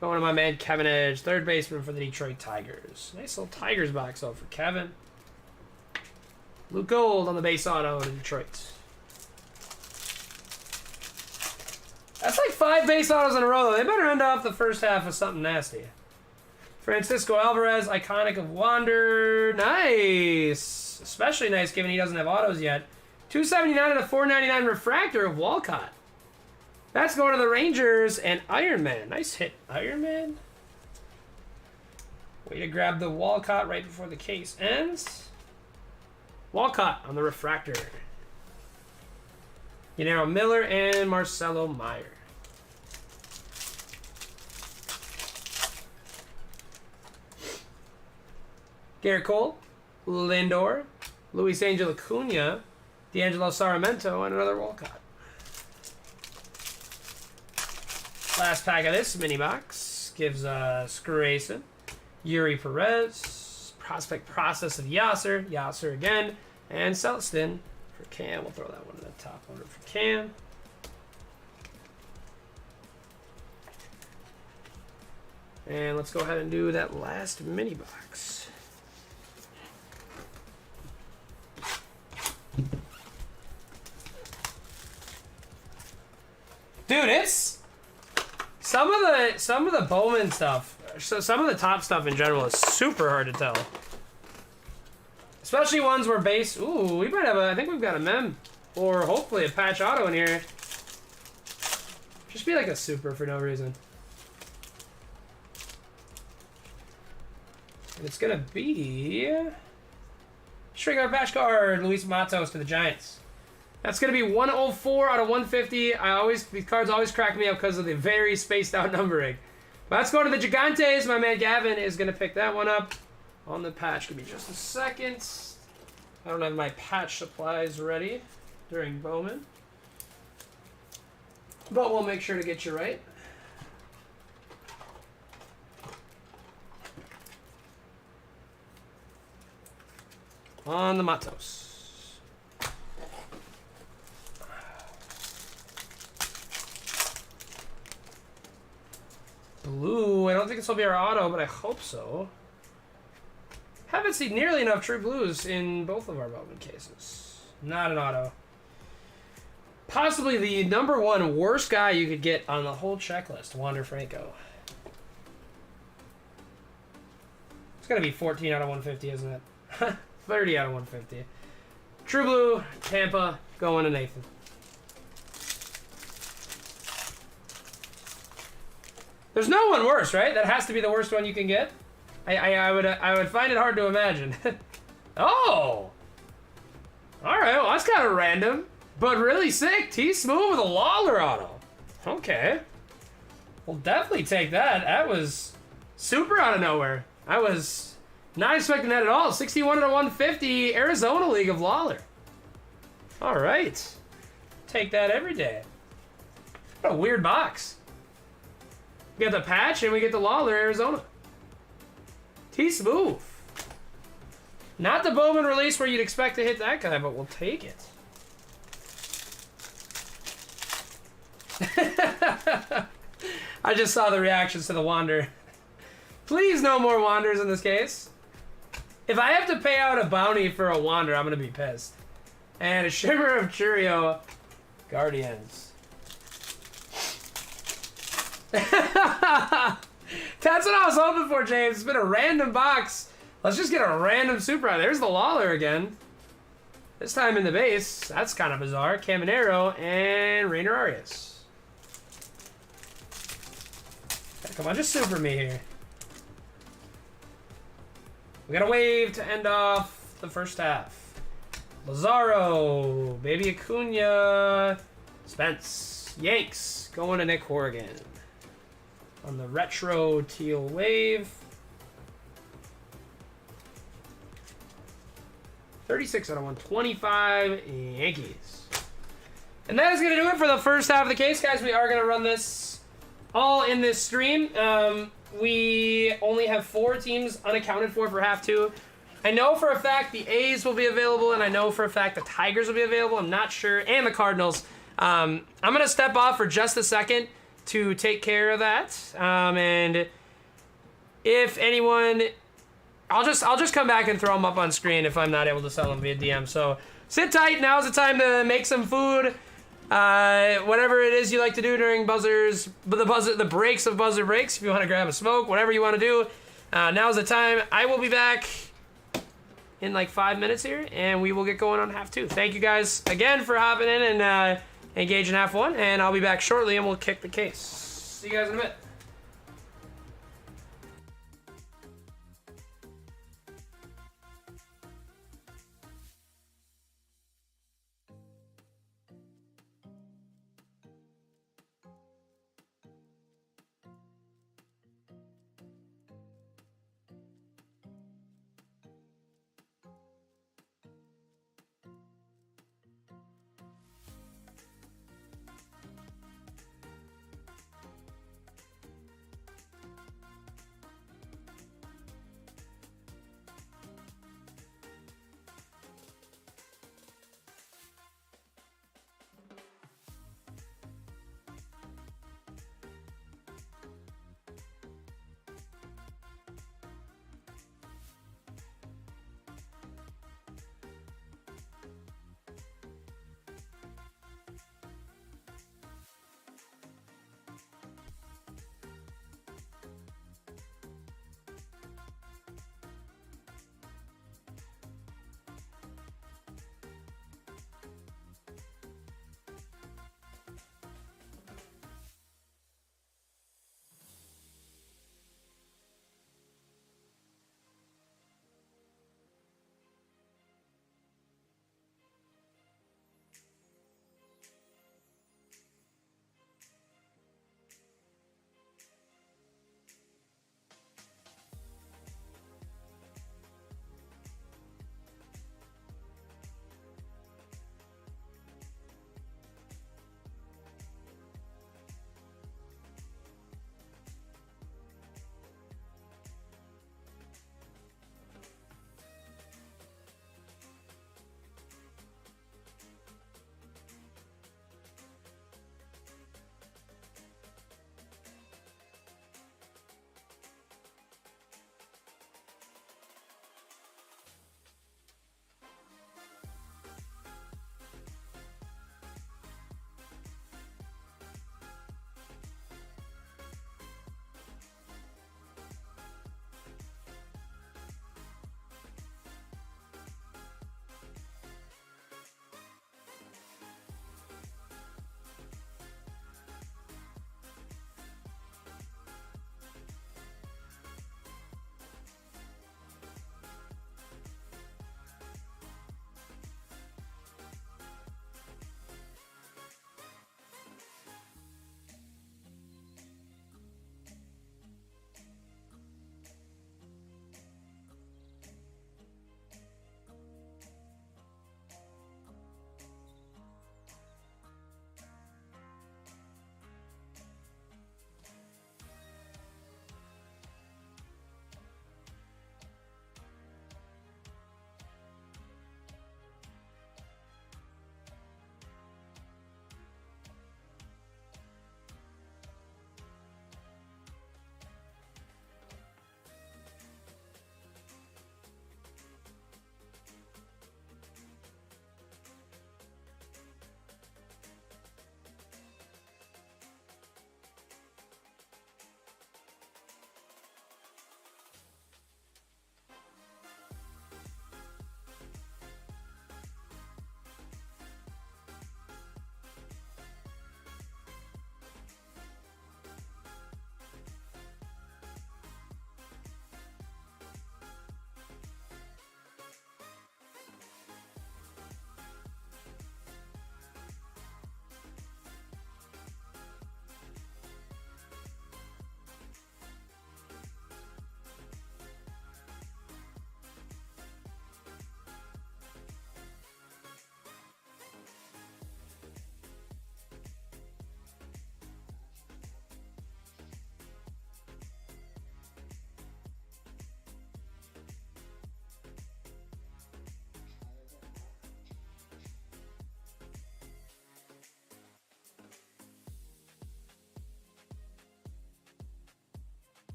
Going to my man Kevin Edge, third baseman for the Detroit Tigers. Nice little Tigers box out for Kevin. Luke Gold on the base auto to Detroit. That's like 5 base autos in a row. They better end off the first half with something nasty. Francisco Alvarez, iconic of Wander. Nice. Especially nice given he doesn't have autos yet. 279 and a 499 refractor of Walcott. That's going to the Rangers and Iron Man. Nice hit, Iron Man. Way to grab the Walcott right before the case ends. Walcott on the refractor. Yanero Miller and Marcelo Meyer. Garrett Cole, Lindor, Luis Angel Acuna, D'Angelo Sarmiento, and another Walcott. Last pack of this mini box gives us Grayson, Yuri Perez, prospect process of Yasser again, and Celestin for Cam. We'll throw that one in the top order for Cam. And let's go ahead and do that last mini box. Dude, it's some of the Bowman stuff. So some of the top stuff in general is super hard to tell. Especially ones where base. Ooh, we might have a. I think we've got a mem or hopefully a patch auto in here. Just be like a super for no reason. And it's gonna be Stringer patch card, Luis Matos to the Giants. That's going to be 104 out of 150. These cards always crack me up because of the very spaced out numbering. But let's go to the Gigantes. My man Gavin is going to pick that one up on the patch. Give me just a second. I don't have my patch supplies ready during Bowman. But we'll make sure to get you right. On the Matos. Blue. I don't think this will be our auto, but I hope so. Haven't seen nearly enough true blues in both of our Bowman cases. Not an auto. Possibly the #1 worst guy you could get on the whole checklist, Wander Franco. It's going to be 14 out of 150, isn't it? 30 out of 150. True blue, Tampa, going to Nathan. There's no one worse, right? That has to be the worst one you can get. I would find it hard to imagine. Oh! Alright, well that's kind of random. But really sick. T-Smooth with a Lawler auto. Okay. We'll definitely take that. That was super out of nowhere. I was not expecting that at all. 61 out of 150 Arizona League of Lawler. Alright. Take that every day. What a weird box. We get the patch and we get the Lawler, Arizona. T-Smooth. Not the Bowman release where you'd expect to hit that guy, but we'll take it. I just saw the reactions to the Wander. Please no more Wanders in this case. If I have to pay out a bounty for a Wander, I'm going to be pissed. And a Shimmer of Churio Guardians. That's what I was hoping for, James. It's been a random box. Let's just get a random super out. There's the Lawler again. This time in the base. That's kind of bizarre. Caminero and Rainer Arias. Come on, just super me here. We got a wave to end off the first half. Lazaro, Baby Acuna, Spence, Yanks, going to Nick Horrigan. On the retro teal wave. 36 out of 125, Yankees. And that is going to do it for the first half of the case, guys. We are going to run this all in this stream. We only have 4 teams unaccounted for half 2. I know for a fact the A's will be available, and I know for a fact the Tigers will be available. I'm not sure. And the Cardinals. I'm gonna step off for just a second to take care of that. And if anyone, I'll just come back and throw them up on screen if I'm not able to sell them via DM. So sit tight. Now's the time to make some food. Whatever it is you like to do during the breaks of buzzer breaks. If you want to grab a smoke, whatever you want to do, now's the time. I will be back in like 5 minutes here, and we will get going on half 2. Thank you guys again for hopping in and engaging half 1, and I'll be back shortly, and we'll kick the case. See you guys in a bit.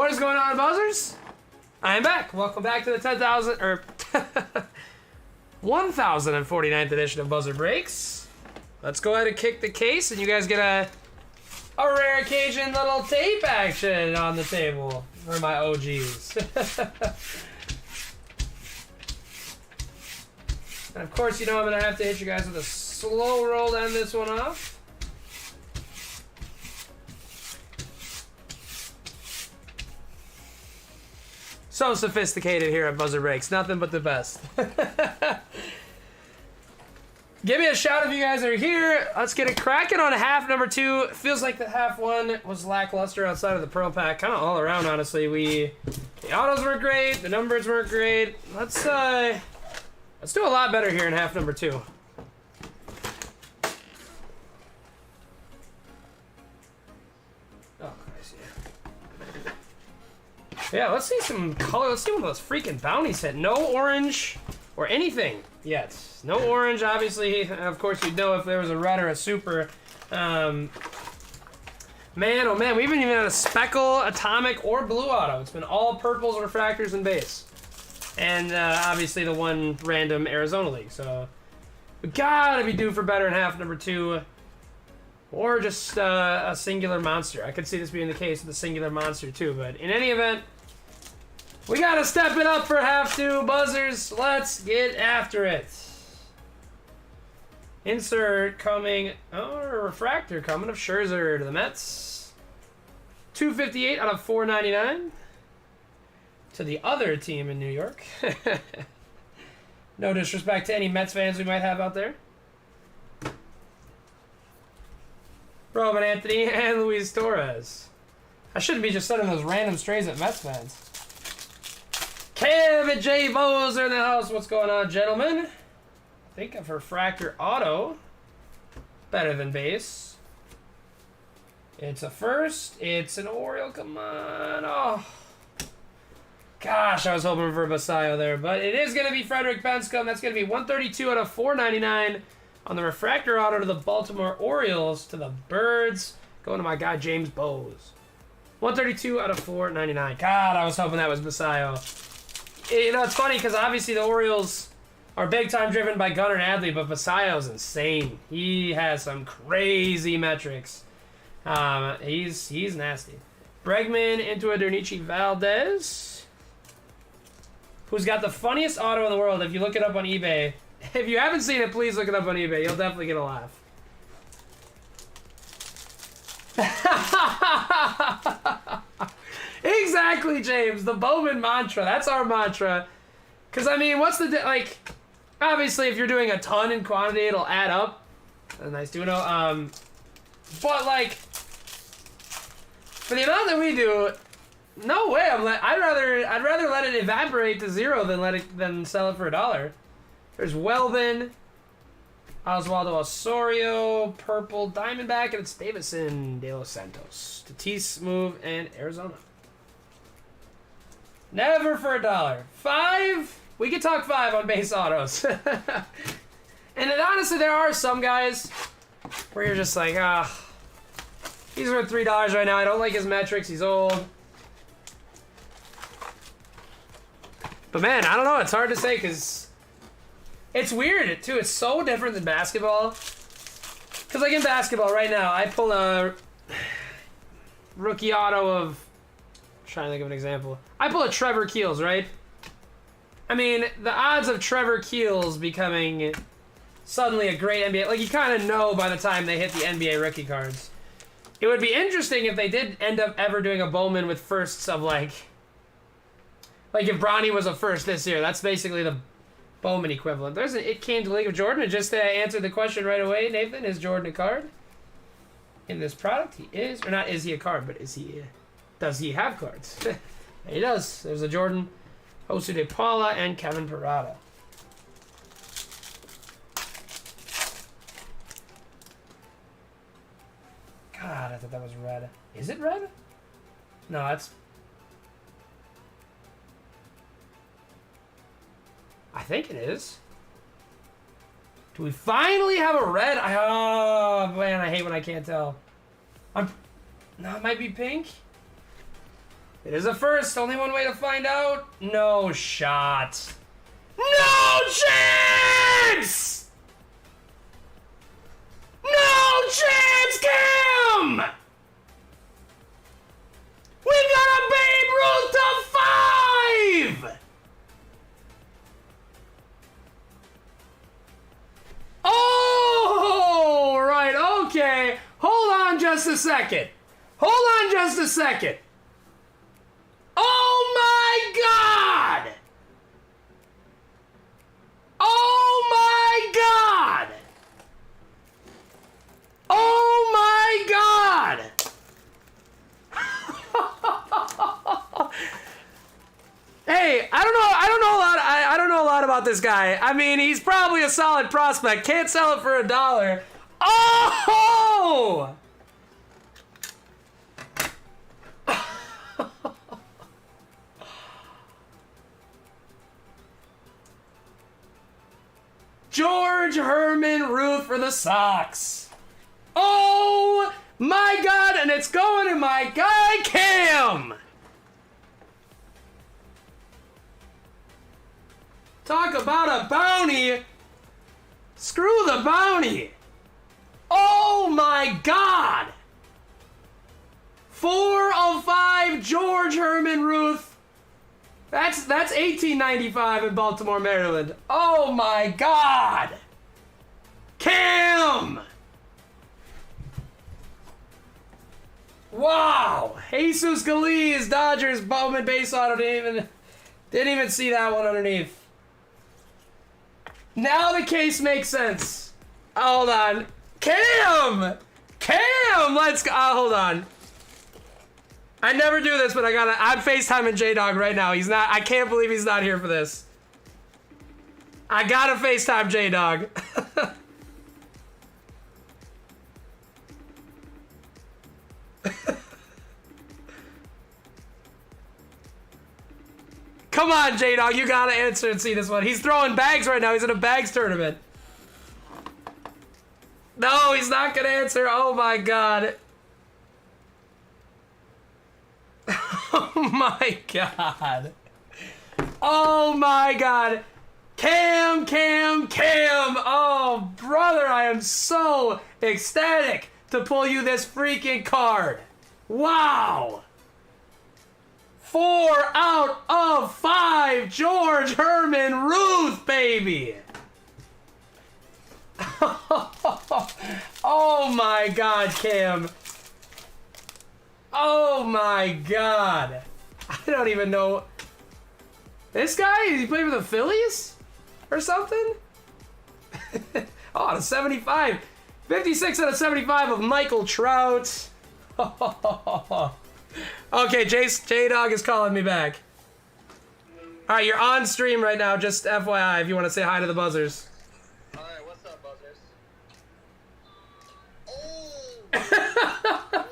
What is going on, buzzers? I am back. Welcome back to the 10,000 or 1049th edition of Buzzer Breaks. Let's go ahead and kick the case, and you guys get a rare occasion little tape action on the table for my OGs. And of course, you know I'm gonna have to hit you guys with a slow roll to end this one off. So sophisticated here at Buzzer Breaks. Nothing but the best. Give me a shout if you guys are here. Let's get it cracking on half number 2. Feels like the half 1 was lackluster outside of the Pearl Pack. Kind of all around, honestly. The autos were great. The numbers were great. Let's do a lot better here in half number 2. Oh, Christ, yeah. Yeah, let's see some color. Let's see one of those freaking bounties hit. No orange or anything yet. No orange, obviously. Of course, you'd know if there was a red or a super. Man, oh man, we haven't even had a speckle, atomic, or blue auto. It's been all purples, refractors, and base. And obviously the one random Arizona League. So we gotta be due for better in half number 2. Or just a singular monster. I could see this being the case with the singular monster too. But in any event, we gotta step it up for half 2, buzzers. Let's get after it. Insert coming, oh, a refractor coming of Scherzer to the Mets. 258 out of 499 to the other team in New York. No disrespect to any Mets fans we might have out there. Bowman, Anthony, and Luis Torres. I shouldn't be just sending those random strays at Mets fans. Kevin J. Bowes are in the house. What's going on, gentlemen? I think of refractor auto. Better than base. It's a first. It's an Oriole. Come on. Oh. Gosh, I was hoping for a Basayo there. But it is going to be Frederick Benscombe. That's going to be 132 out of 499 on the refractor auto to the Baltimore Orioles to the Birds. Going to my guy, James Bowes. 132 out of 499. God, I was hoping that was Basayo. You know, it's funny because obviously the Orioles are big time driven by Gunnar and Adley, but Basayo's insane. He has some crazy metrics. He's nasty. Bregman into a Dernici Valdez, who's got the funniest auto in the world. If you look it up on eBay, if you haven't seen it, please look it up on eBay. You'll definitely get a laugh. Exactly, James. The Bowman mantra. That's our mantra. Because, I mean, what's the... like, obviously, if you're doing a ton in quantity, it'll add up. A nice Duno. But, like, for the amount that we do, no way. I'd rather let it evaporate to 0 than sell it for $1. There's Welvin, Oswaldo Osorio, Purple Diamondback, and it's Davison De Los Santos. Tatis move and Arizona. Never for $1. 5? We could talk 5 on base autos. And then honestly, there are some guys where you're just like, he's worth $3 right now. I don't like his metrics. He's old. But man, I don't know. It's hard to say because it's weird too. It's so different than basketball. Because like in basketball right now, I pull a rookie auto of... I'm trying to think of an example. I pull a Trevor Keels, right? I mean, the odds of Trevor Keels becoming suddenly a great NBA... like, you kind of know by the time they hit the NBA rookie cards. It would be interesting if they did end up ever doing a Bowman with firsts of, like if Bronny was a first this year. That's basically the Bowman equivalent. It came to League of Jordan. And just to answer the question right away, Nathan, is Jordan a card? In this product, he is. Or not is he a card, but is he... does he have cards? He does. There's a Jordan, Jose De Paula, and Kevin Parada. God, I thought that was red. Is it red? No, that's... I think it is. Do we finally have a red? Oh, man, I hate when I can't tell. No, it might be pink. It is a first. Only one way to find out. No shot. No chance! No chance, Cam! We've got a Babe Ruth to 5! Oh, right, okay. Hold on just a second. Hold on just a second. Oh my God! Oh my God! Oh my God! Hey, I don't know a lot about this guy. I mean, he's probably a solid prospect. Can't sell it for $1. Oh! George Herman Ruth for the Sox. Oh my God, and it's going to my guy Cam. Talk about a bounty. Screw the bounty. Oh my God. 4 of 5 George Herman Ruth. That's $18.95 in Baltimore, Maryland. Oh my God! Cam! Wow! Jesus Galiz, Dodgers, Bowman base auto. Didn't even see that one underneath. Now the case makes sense. Hold on. Cam! Cam! Let's go. Hold on. I never do this, but I'm FaceTiming J-Dog right now. I can't believe he's not here for this. I gotta FaceTime J-Dog. Come on, J-Dog, you gotta answer and see this one. He's throwing bags right now. He's in a bags tournament. No, he's not gonna answer. Oh my God. Oh my God. Oh my God. Cam. Oh, brother, I am so ecstatic to pull you this freaking card. Wow. 4 out of 5 George Herman Ruth, baby. Oh my God, Cam. Oh my God. I don't even know. This guy, he played for the Phillies? Or something? Oh, out of 75. 56 out of 75 of Michael Trout. Okay, J-Dog is calling me back. Alright, you're on stream right now, just FYI, if you want to say hi to the buzzers. Alright, what's up, buzzers? Oh! Wow!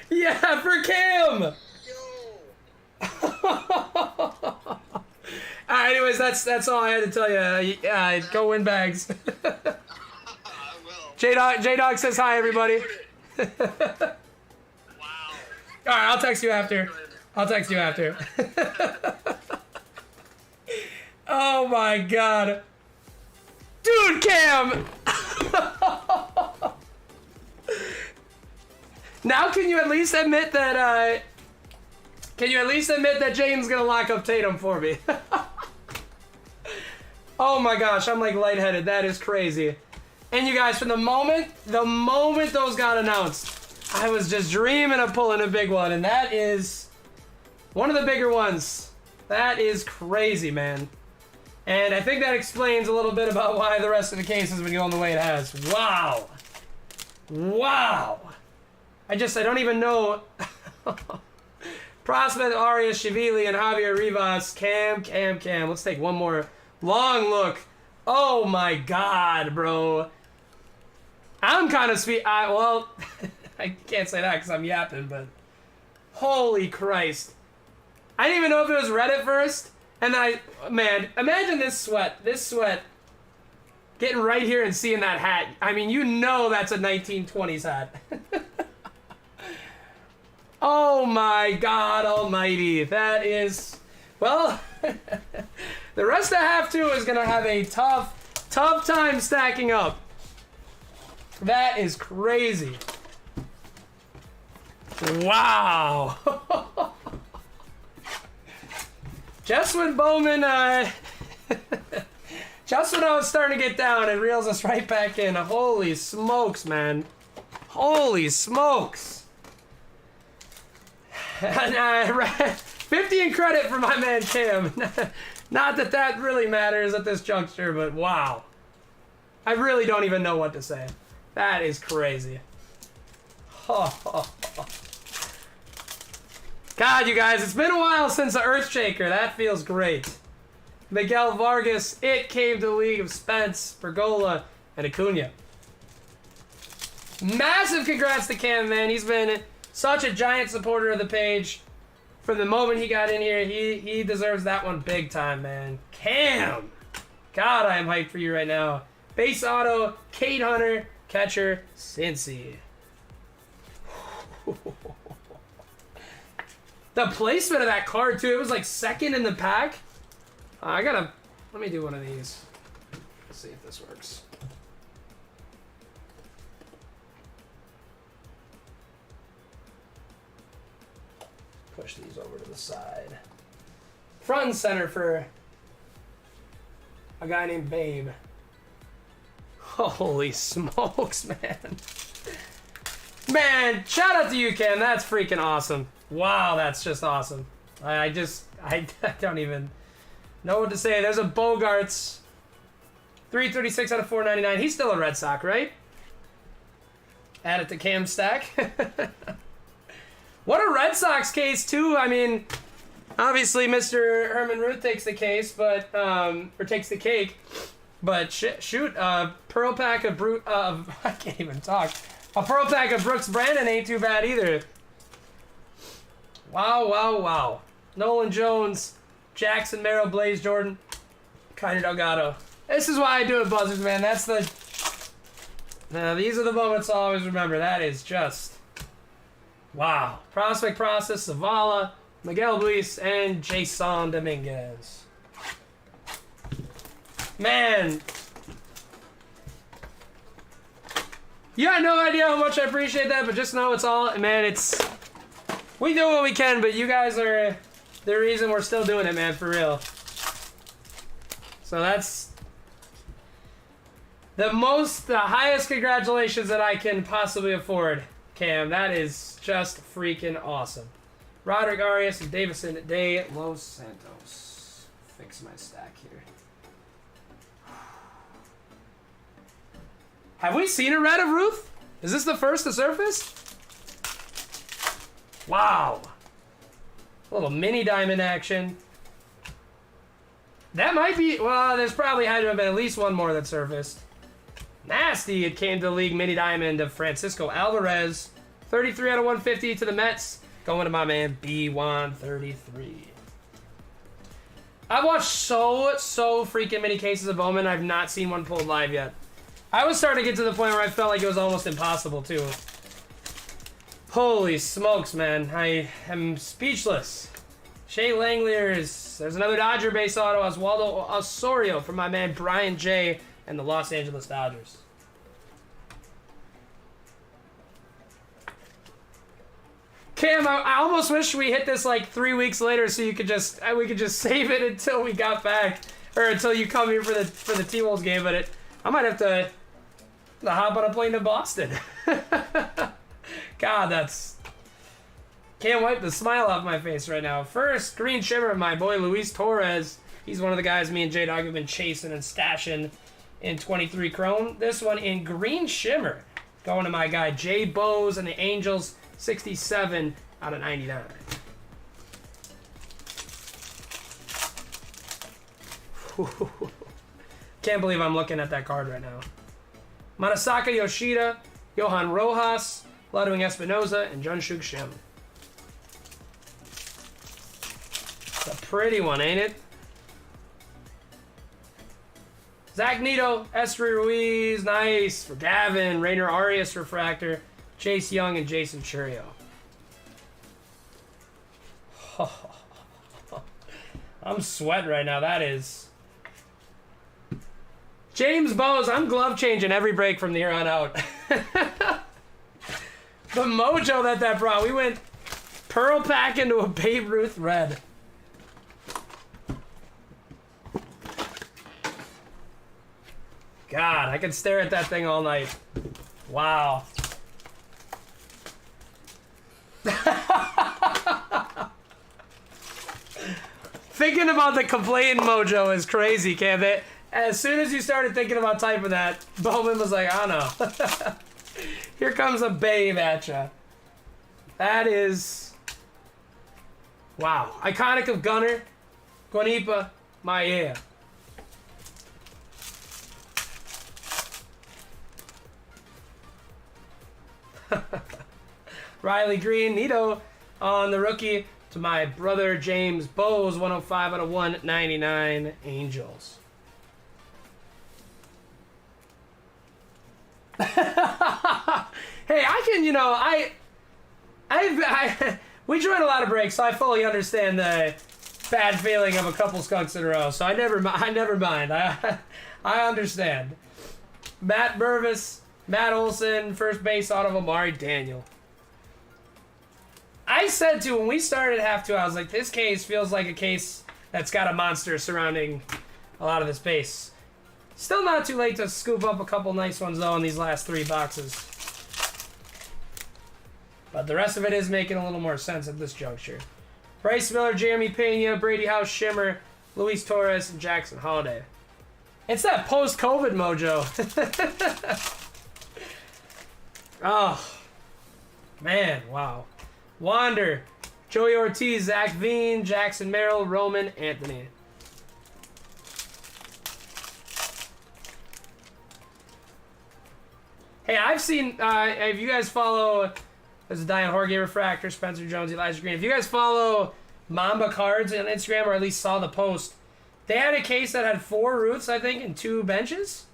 Yeah, for Cam! Yo! Alright, anyways, that's all I had to tell you. Go win bags. I will. J-Dog says hi, everybody. Wow. Alright, I'll text you after. Oh my God. Dude, Cam! Now can you at least admit that, Jaden's gonna lock up Tatum for me? Oh my gosh, I'm like lightheaded. That is crazy. And you guys, from the moment those got announced, I was just dreaming of pulling a big one, and that is one of the bigger ones. That is crazy, man. And I think that explains a little bit about why the rest of the case has been going the way it has. Wow. Wow. I don't even know. Prospect, Arias, Shivili, and Javier Rivas. Cam. Let's take one more long look. Oh my God, bro. I'm kind of sweet. Well, I can't say that because I'm yapping, but holy Christ. I didn't even know if it was red at first. And then man, imagine this sweat. Getting right here and seeing that hat. I mean, you know that's a 1920s hat. Oh my God almighty. That is, well, the rest of half two is going to have a tough time stacking up. That is crazy. Wow. Just when Bowman, just when I was starting to get down, it reels us right back in. Holy smokes, man. Holy smokes. And 50 in credit for my man Cam. Not that that really matters at this juncture, but wow. I really don't even know what to say. That is crazy. God, you guys, it's been a while since the Earthshaker. That feels great. Miguel Vargas, it came to the league of Spence, Pergola, and Acuna. Massive congrats to Cam, man. He's been such a giant supporter of the page. From the moment he got in here, he deserves that one big time, man. Cam! God, I am hyped for you right now. Base auto, Kate Hunter, catcher, Cincy. The placement of that card, too, it was like second in the pack. Let me do one of these. Let's see if this works. Push these over to the side. Front and center for a guy named Babe. Holy smokes, man. Man, shout out to you, Cam. That's freaking awesome. Wow, that's just awesome. I don't even know what to say. There's a Bogarts. 336 out of 499. He's still a Red Sox, right? Add it to Cam's stack. What a Red Sox case, too. I mean, obviously, Mr. Herman Ruth takes the case, but, or takes the cake. But shoot, Pearl Pack of I can't even talk. A Pearl Pack of Brooks Brandon ain't too bad either. Wow, wow, wow. Nolan Jones, Jackson Merrill, Blaze Jordan, Kiner Delgado. This is why I do it, Buzzers, man. That's the... these are the moments I'll always remember. That is just... wow. Prospect Process, Zavala, Miguel Luis, and Jason Dominguez. Man. You have no idea how much I appreciate that, but just know it's all... man, it's... we do what we can, but you guys are the reason we're still doing it, man, for real. So that's the highest congratulations that I can possibly afford, Cam. That is just freaking awesome. Roderick Arias and Davison de Los Santos. Fix my stack here. Have we seen a red of Ruth? Is this the first to surface? Wow. A little mini diamond action. That might be... well, there's probably had to have been at least one more that surfaced. Nasty. It came to the league mini diamond of Francisco Alvarez. 33 out of 150 to the Mets. Going to my man B133. I've watched so freaking many cases of Bowman. I've not seen one pulled live yet. I was starting to get to the point where I felt like it was almost impossible, too. Holy smokes, man. I am speechless. Shea Langeliers. There's another Dodger base auto. Oswaldo Osorio from my man Brian J. and the Los Angeles Dodgers. Cam, I almost wish we hit this like 3 weeks later so we could just save it until we got back, or until you come here for the T-Wolves game. But I might have to hop on a plane to Boston. God, that's... can't wipe the smile off my face right now. First, green shimmer, my boy Luis Torres. He's one of the guys me and J-Dog have been chasing and stashing in 23 Chrome. This one in green shimmer. Going to my guy Jay Bowes and the Angels, 67 out of 99. Can't believe I'm looking at that card right now. Manasaka Yoshida, Johan Rojas, Ludwig Espinoza, and Junshuk Shim. It's a pretty one, ain't it? Zach Nito, Esther Ruiz, nice. For Gavin, Rainer Arias Refractor, Chase Young, and Jason Churio. I'm sweating right now. That is. James Bowes, I'm glove changing every break from here on out. The mojo that brought. We went pearl pack into a Babe Ruth red. God, I could stare at that thing all night. Wow. Thinking about the complaint mojo is crazy, Cam. As soon as you started thinking about typing that, Bowman was like, I know. Here comes a Babe at ya. That is... Wow. Iconic of Gunner. Guanipa. Maya. Riley Green. Nito on the rookie. To my brother James Bowes. 105 out of 199. Angels. Hey, I can, you know, we joined a lot of breaks, so I fully understand the bad feeling of a couple skunks in a row. So I never mind. I understand. Matt Burvis, Matt Olson, first base out of Amari Daniel. I said to when we started half two, I was like, this case feels like a case that's got a monster surrounding a lot of the space. Still not too late to scoop up a couple nice ones, though, in these last 3 boxes. But the rest of it is making a little more sense at this juncture. Bryce Miller, Jeremy Pena, Brady House, Shimmer, Luis Torres, and Jackson Holiday. It's that post-COVID mojo. Oh. Man, wow. Wander, Joey Ortiz, Zach Veen, Jackson Merrill, Roman, Anthony. Hey, I've seen, if you guys follow, there's a Diane Jorge Refractor, Spencer Jones, Elijah Green. If you guys follow Mamba Cards on Instagram, or at least saw the post, they had a case that had 4 Ruths, I think, and 2 benches.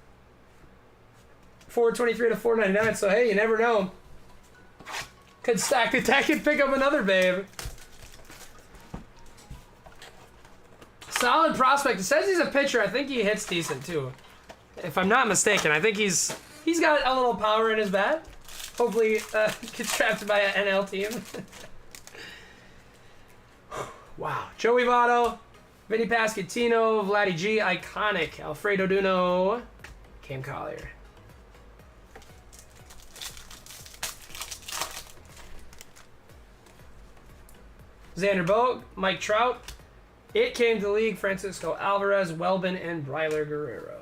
423 to 499, so hey, you never know. Could stack the deck and pick up another Babe. Solid prospect. It says he's a pitcher. I think he hits decent, too. If I'm not mistaken, I think he's got a little power in his bat. Hopefully, gets drafted by an NL team. Wow. Joey Votto, Vinny Pasquantino, Vladdy G, Iconic, Alfredo Duno, Cam Collier. Xander Bogue, Mike Trout. It came to the league, Francisco Alvarez, Welbin, and Bryler Guerrero.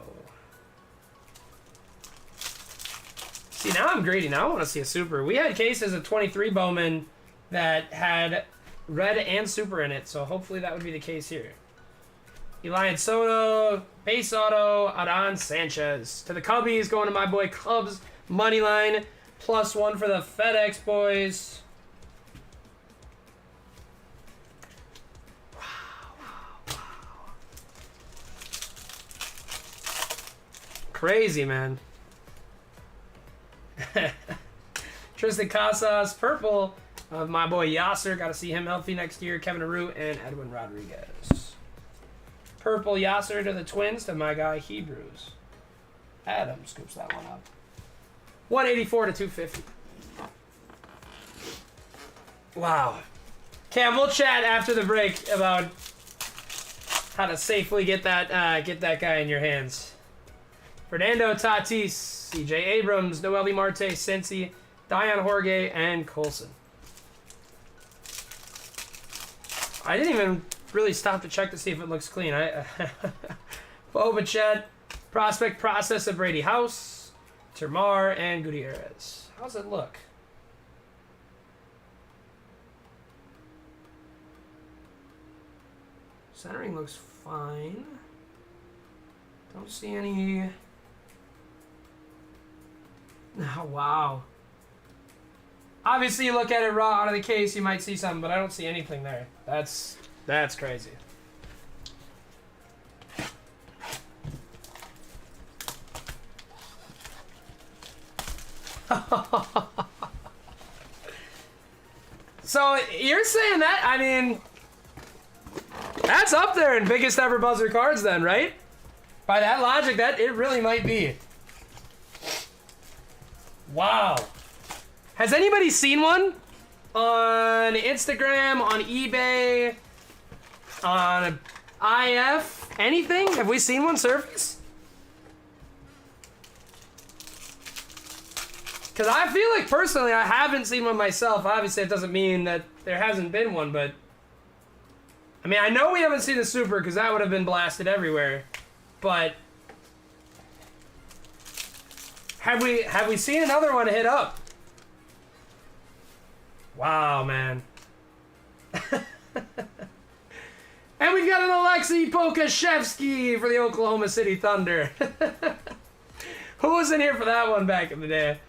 See, now I'm greedy. Now I want to see a super. We had cases of 23 Bowman that had red and super in it, so hopefully that would be the case here. Elian Soto, base auto, Adon Sanchez. To the Cubbies, going to my boy Cubs, money line, +1 for the FedEx boys. Crazy, man. Tristan Casas, purple of my boy Yasser. Got to see him healthy next year. Kevin Arute and Edwin Rodriguez. Purple Yasser to the Twins to my guy Hebrews. Adam scoops that one up. 184 to 250. Wow. Cam, we'll chat after the break about how to safely get that guy in your hands. Fernando Tatis, CJ Abrams, Noelvi Marte, Cincy, Diane Jorge, and Colson. I didn't even really stop to check to see if it looks clean. Bo Bichette, prospect process of Brady House, Termar, and Gutierrez. How's it look? Centering looks fine. Don't see any... Oh, wow. Obviously, you look at it raw out of the case, you might see something, but I don't see anything there. That's crazy. So, you're saying that, I mean, That's up there in biggest ever buzzer cards then, right? By that logic, that it really might be. Wow. Has anybody seen one? On Instagram, on eBay, on IF, anything? Have we seen one surface? Because I feel like personally I haven't seen one myself. Obviously it doesn't mean that there hasn't been one, but I mean, I know we haven't seen the Super because that would have been blasted everywhere, but have we seen another one hit up? Wow, man. And we've got an Alexei Pokashevsky for the Oklahoma City Thunder. Who was in here for that one back in the day?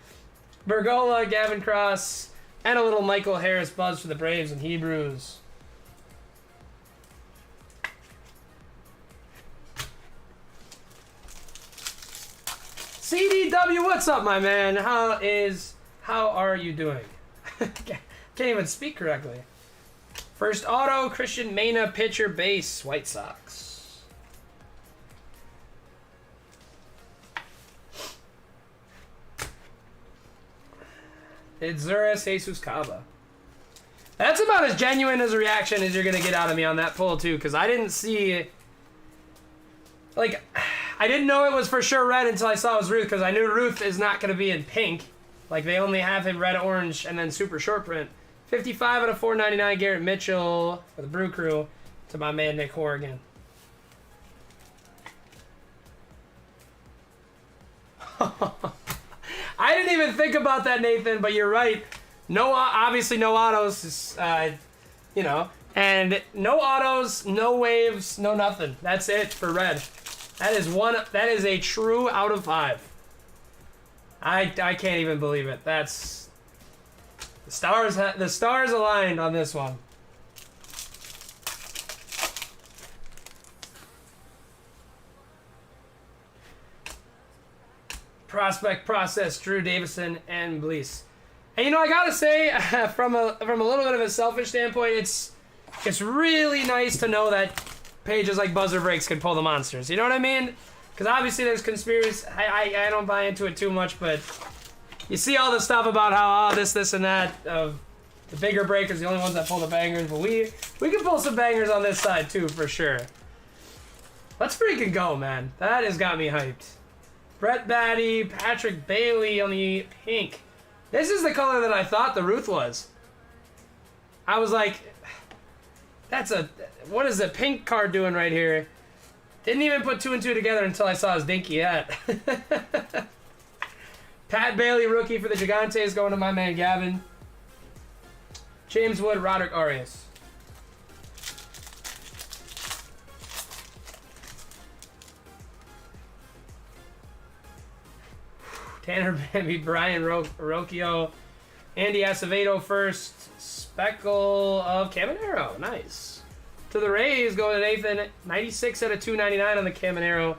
Bergola, Gavin Cross, and a little Michael Harris buzz for the Braves and Hebrews. CDW, what's up, my man? How are you doing? Can't even speak correctly. First auto, Christian Mena, pitcher, base, White Sox. It's Zuris Jesus Cava. That's about as genuine as a reaction as you're going to get out of me on that pull, too, because I didn't see... Like, I didn't know it was for sure red until I saw it was Ruth, because I knew Ruth is not going to be in pink. Like, they only have him red, orange, and then super short print. 55 out of 499, Garrett Mitchell for the Brew Crew to my man Nick Horrigan. I didn't even think about that, Nathan, but you're right. No, obviously no autos, you know, and no autos, no waves, no nothing. That's it for red. That is a true out of 5. I can't even believe it. That's the stars aligned on this one. Prospect Process, Drew Davison, and Blease. And you know, I gotta say, from a little bit of a selfish standpoint, it's really nice to know that pages like Buzzer Breaks can pull the monsters. You know what I mean? Because obviously there's conspiracy. I don't buy into it too much, but you see all the stuff about how this and that. The bigger breakers, the only ones that pull the bangers, but we can pull some bangers on this side too, for sure. Let's freaking go, man. That has got me hyped. Brett Batty, Patrick Bailey on the pink. This is the color that I thought the Ruth was. I was like, what is the pink card doing right here? Didn't even put 2 and 2 together until I saw his dinky hat. Pat Bailey, rookie for the Gigantes, going to my man Gavin. James Wood, Roderick Arias. Tanner Bambi, Brian Rocchio, Andy Acevedo first, Speckle of Caminero, nice. To the Rays, going to Nathan, 96 out of 299 on the Caminero.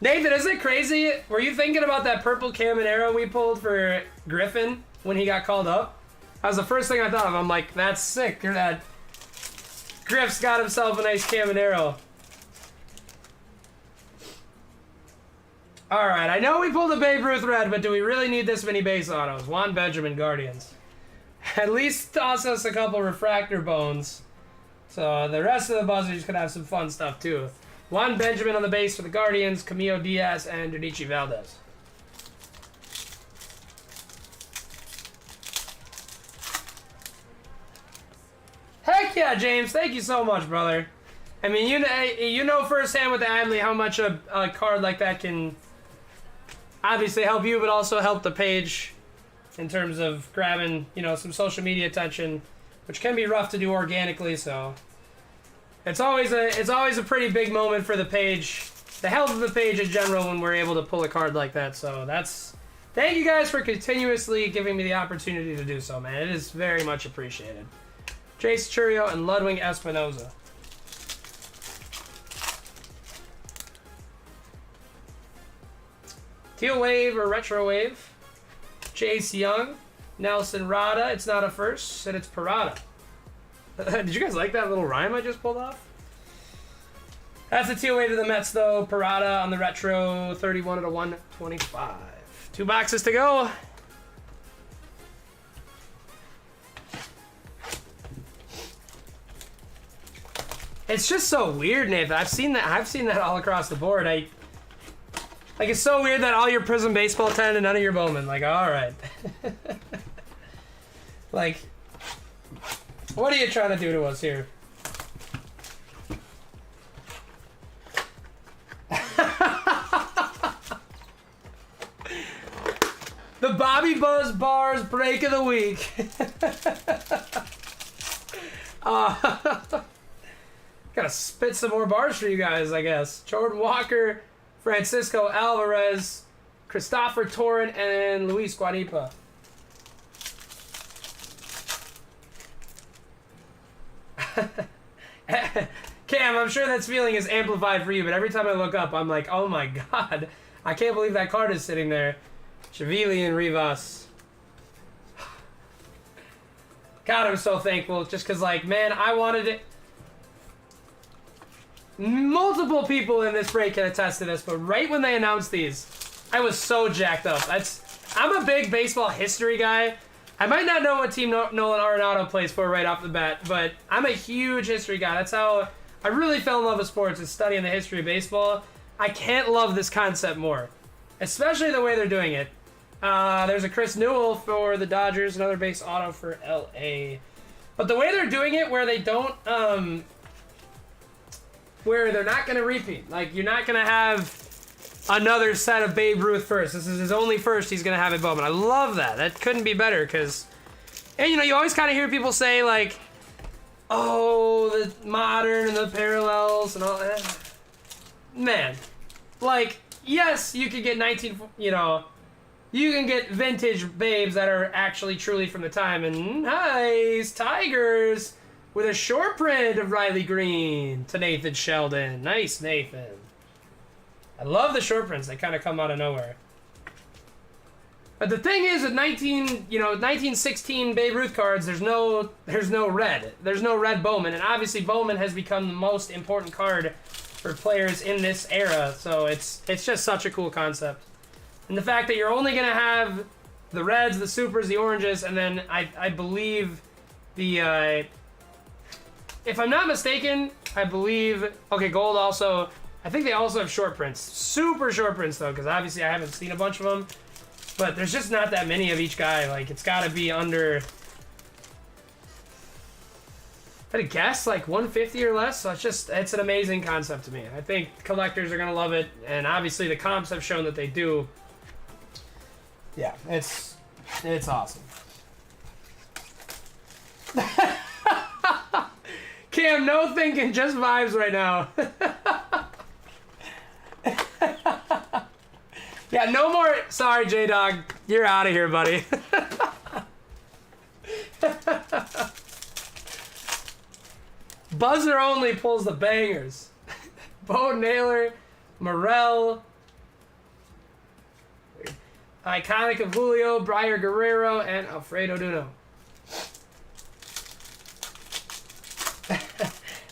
Nathan, isn't it crazy? Were you thinking about that purple Caminero we pulled for Griffin when he got called up? That was the first thing I thought of. I'm like, that's sick. That Griff's got himself a nice Caminero. All right, I know we pulled a Babe Ruth red, but do we really need this many base autos? Juan Benjamin, Guardians. At least toss us a couple refractor bones. So the rest of the buzzers could have some fun stuff too. Juan Benjamin on the base for the Guardians, Camilo Diaz, and Donichi Valdez. Heck yeah, James. Thank you so much, brother. I mean, you know firsthand with the Adley how much a card like that can obviously help you, but also help the page in terms of grabbing, you know, some social media attention, which can be rough to do organically. So it's always a pretty big moment for the page, the health of the page in general, when we're able to pull a card like that. So thank you guys for continuously giving me the opportunity to do so, man. It is very much appreciated. Jace Churio and Ludwig Espinoza. Teal Wave or Retro Wave. Chase Young. Nelson Rada. It's not a first, and it's Parada. Did you guys like that little rhyme I just pulled off? That's a two-way to the Mets, though. Parada on the retro, 31 out of 125. 2 boxes to go. It's just so weird, Nathan. I've seen that all across the board. Like, it's so weird that all your Prism Baseball 10 and none of your Bowman. Like, all right. Like, what are you trying to do to us here? The Bobby Buzz Bars break of the week. Gotta spit some more bars for you guys, I guess. Jordan Walker, Francisco Alvarez, Christopher Torren, and Luis Guanipa. Cam, I'm sure that feeling is amplified for you, but every time I look up, I'm like, oh my god, I can't believe that card is sitting there. Chavili and Rivas. God, I'm so thankful, just because, like, man, I wanted it. Multiple people in this break can attest to this, but right when they announced these, I was so jacked up. I'm a big baseball history guy. I might not know what team Nolan Arenado plays for right off the bat, but I'm a huge history guy. That's how I really fell in love with sports, is studying the history of baseball. I can't love this concept more, especially the way they're doing it. There's a Chris Newell for the Dodgers, another base auto for LA. But the way they're doing it, where they don't, where they're not going to repeat. Like, you're not going to have another set of Babe Ruth first. This is his only first he's going to have at Bowman. I love that. That couldn't be better, because, and you know, you always kind of hear people say, like, oh, the modern and the parallels and all that. Man, like, yes, you could get you can get vintage Babes that are actually truly from the time. And nice Tigers with a short print of Riley Green to Nathan Sheldon. Nice, Nathan. I love the short prints. They kind of come out of nowhere. But the thing is, with 1916 Babe Ruth cards, there's no red. There's no red Bowman, and obviously Bowman has become the most important card for players in this era. So it's just such a cool concept. And the fact that you're only gonna have the reds, the supers, the oranges, and then I believe the if I'm not mistaken, I believe gold also. I think they also have short prints. Super short prints, though, because obviously I haven't seen a bunch of them. But there's just not that many of each guy. Like, it's got to be under, I'd guess, like 150 or less. So it's an amazing concept to me. I think collectors are going to love it. And obviously the comps have shown that they do. Yeah, it's awesome. Cam, no thinking, just vibes right now. Yeah, no more. Sorry, J-Dog. You're out of here, buddy. Buzzer only pulls the bangers. Bo Naylor, Morel, Iconic of Julio, Briar Guerrero, and Alfredo Duno.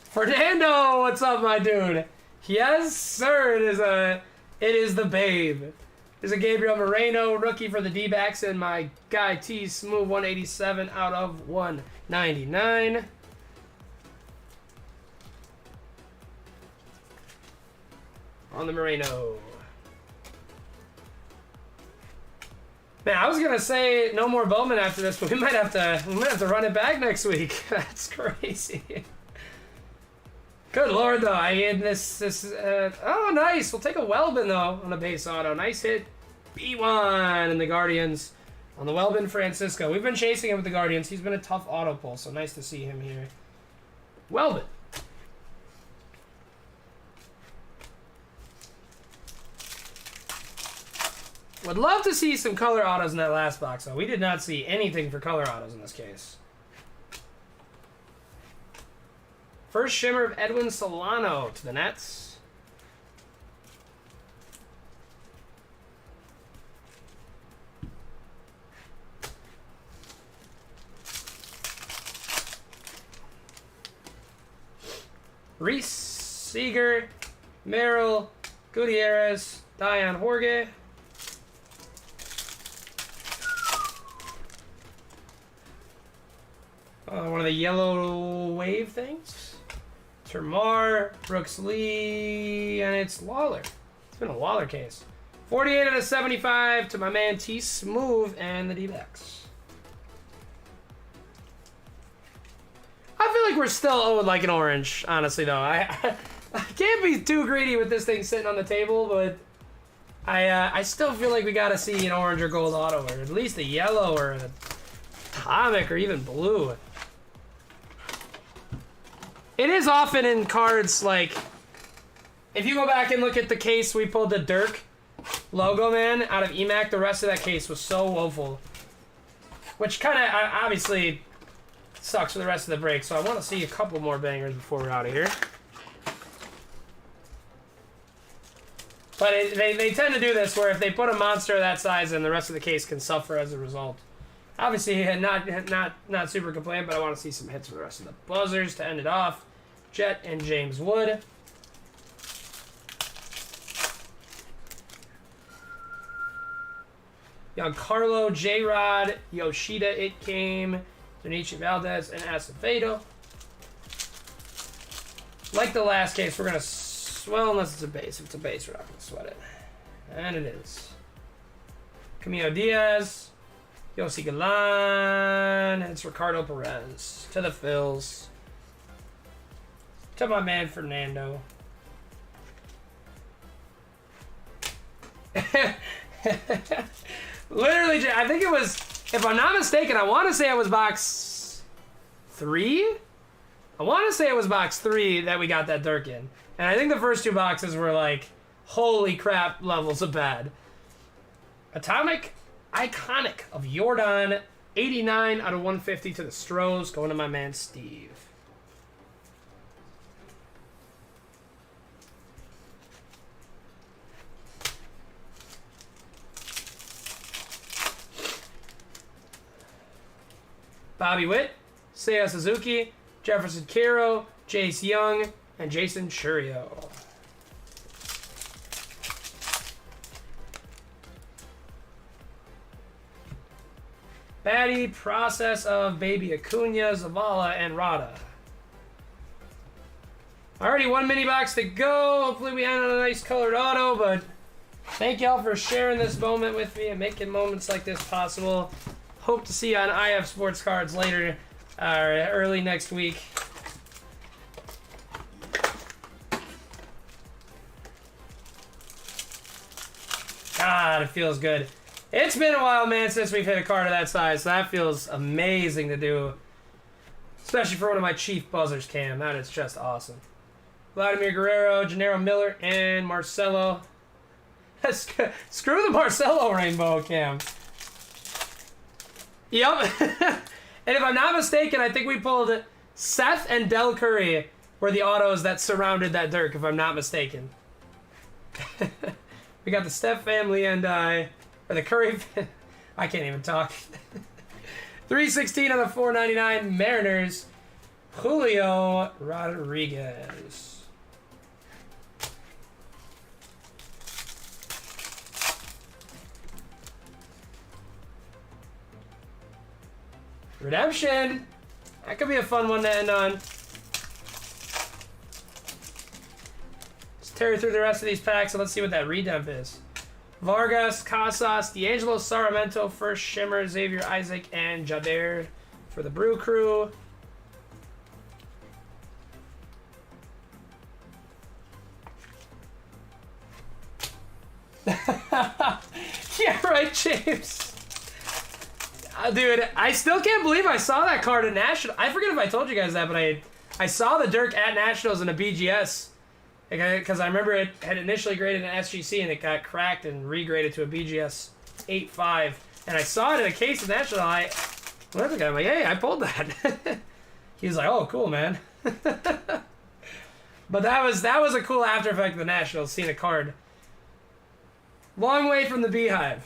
Fernando, what's up, my dude? Yes, sir. It is the Babe. There's a Gabriel Moreno, rookie for the D-backs, and my guy T Smooth 187 out of 199. On the Moreno. Man, I was gonna say no more Bowman after this, but we might have to run it back next week. That's crazy. Good lord, though. I mean, oh, nice. We'll take a Welbin, though, on a base auto. Nice hit. B1 and the Guardians on the Welbin Francisco. We've been chasing him with the Guardians. He's been a tough auto pull, so nice to see him here. Welbin. Would love to see some color autos in that last box, though. We did not see anything for color autos in this case. First shimmer of Edwin Solano to the Nets. Reese Seeger Merrill, Gutierrez, Dion Jorge. One of the yellow wave things. Termar, Brooks Lee, and it's Lawler. It's been a Lawler case. 48 out of 75 to my man T Smooth and the D-backs. I feel like we're still owed like an orange, honestly, though. I can't be too greedy with this thing sitting on the table, but I still feel like we gotta see an orange or gold auto, or at least a yellow or a atomic or even blue. It is often in cards, like, if you go back and look at the case we pulled the Dirk logo, man, out of EMAC, the rest of that case was so woeful. Which kind of, obviously, sucks for the rest of the break, so I want to see a couple more bangers before we're out of here. But they tend to do this, where if they put a monster of that size in, the rest of the case can suffer as a result. Obviously, not super complained, but I want to see some hits for the rest of the buzzers to end it off. Jet and James Wood. Giancarlo, J-Rod, Yoshida, It Came, Donichi Valdez, and Acevedo. Like the last case, we're going to... Well, unless it's a base. If it's a base, we're not going to sweat it. And it is. Camilo Diaz, Yossi Galan, and it's Ricardo Perez. To the Phils. To my man Fernando. Literally, I think it was, if I'm not mistaken, I want to say it was box 3? I want to say it was box 3 that we got that Dirk in. And I think the first 2 boxes were like, holy crap levels of bad. Atomic Iconic of Jordan, 89 out of 150 to the Stros, going to my man Steve. Bobby Witt, Seiya Suzuki, Jefferson Kiro, Jace Young, and Jason Churio. Batty, Process of Baby Acuna, Zavala, and Rada. Alrighty, 1 mini box to go. Hopefully we end on a nice colored auto, but thank y'all for sharing this moment with me and making moments like this possible. Hope to see you on IF Sports Cards later, early next week. God, it feels good. It's been a while, man, since we've hit a card of that size, so that feels amazing to do. Especially for one of my chief buzzers, Cam. That is just awesome. Vladimir Guerrero, Gennaro Miller, and Marcelo. Screw the Marcelo rainbow, Cam. Yep. And if I'm not mistaken, I think we pulled Seth and Del Curry were the autos that surrounded that Dirk, if I'm not mistaken. We got the Steph family and, or the Curry, I can't even talk. 316 on the 499 Mariners, Julio Rodriguez. Redemption. That could be a fun one to end on. Let's tear through the rest of these packs and let's see what that redemp is. Vargas, Casas, D'Angelo Saramento, First Shimmer, Xavier Isaac, and Jader for the Brew Crew. Yeah, right, James. Dude, I still can't believe I saw that card at National. I forget if I told you guys that, but I saw the Dirk at Nationals in a BGS. Because I remember it had initially graded an SGC and it got cracked and regraded to a BGS 8.5. And I saw it in a case at National. I went up to the guy, I'm like, hey, I pulled that. He was like, oh, cool, man. But that was a cool after effect of the Nationals, seeing a card. Long way from the Beehive.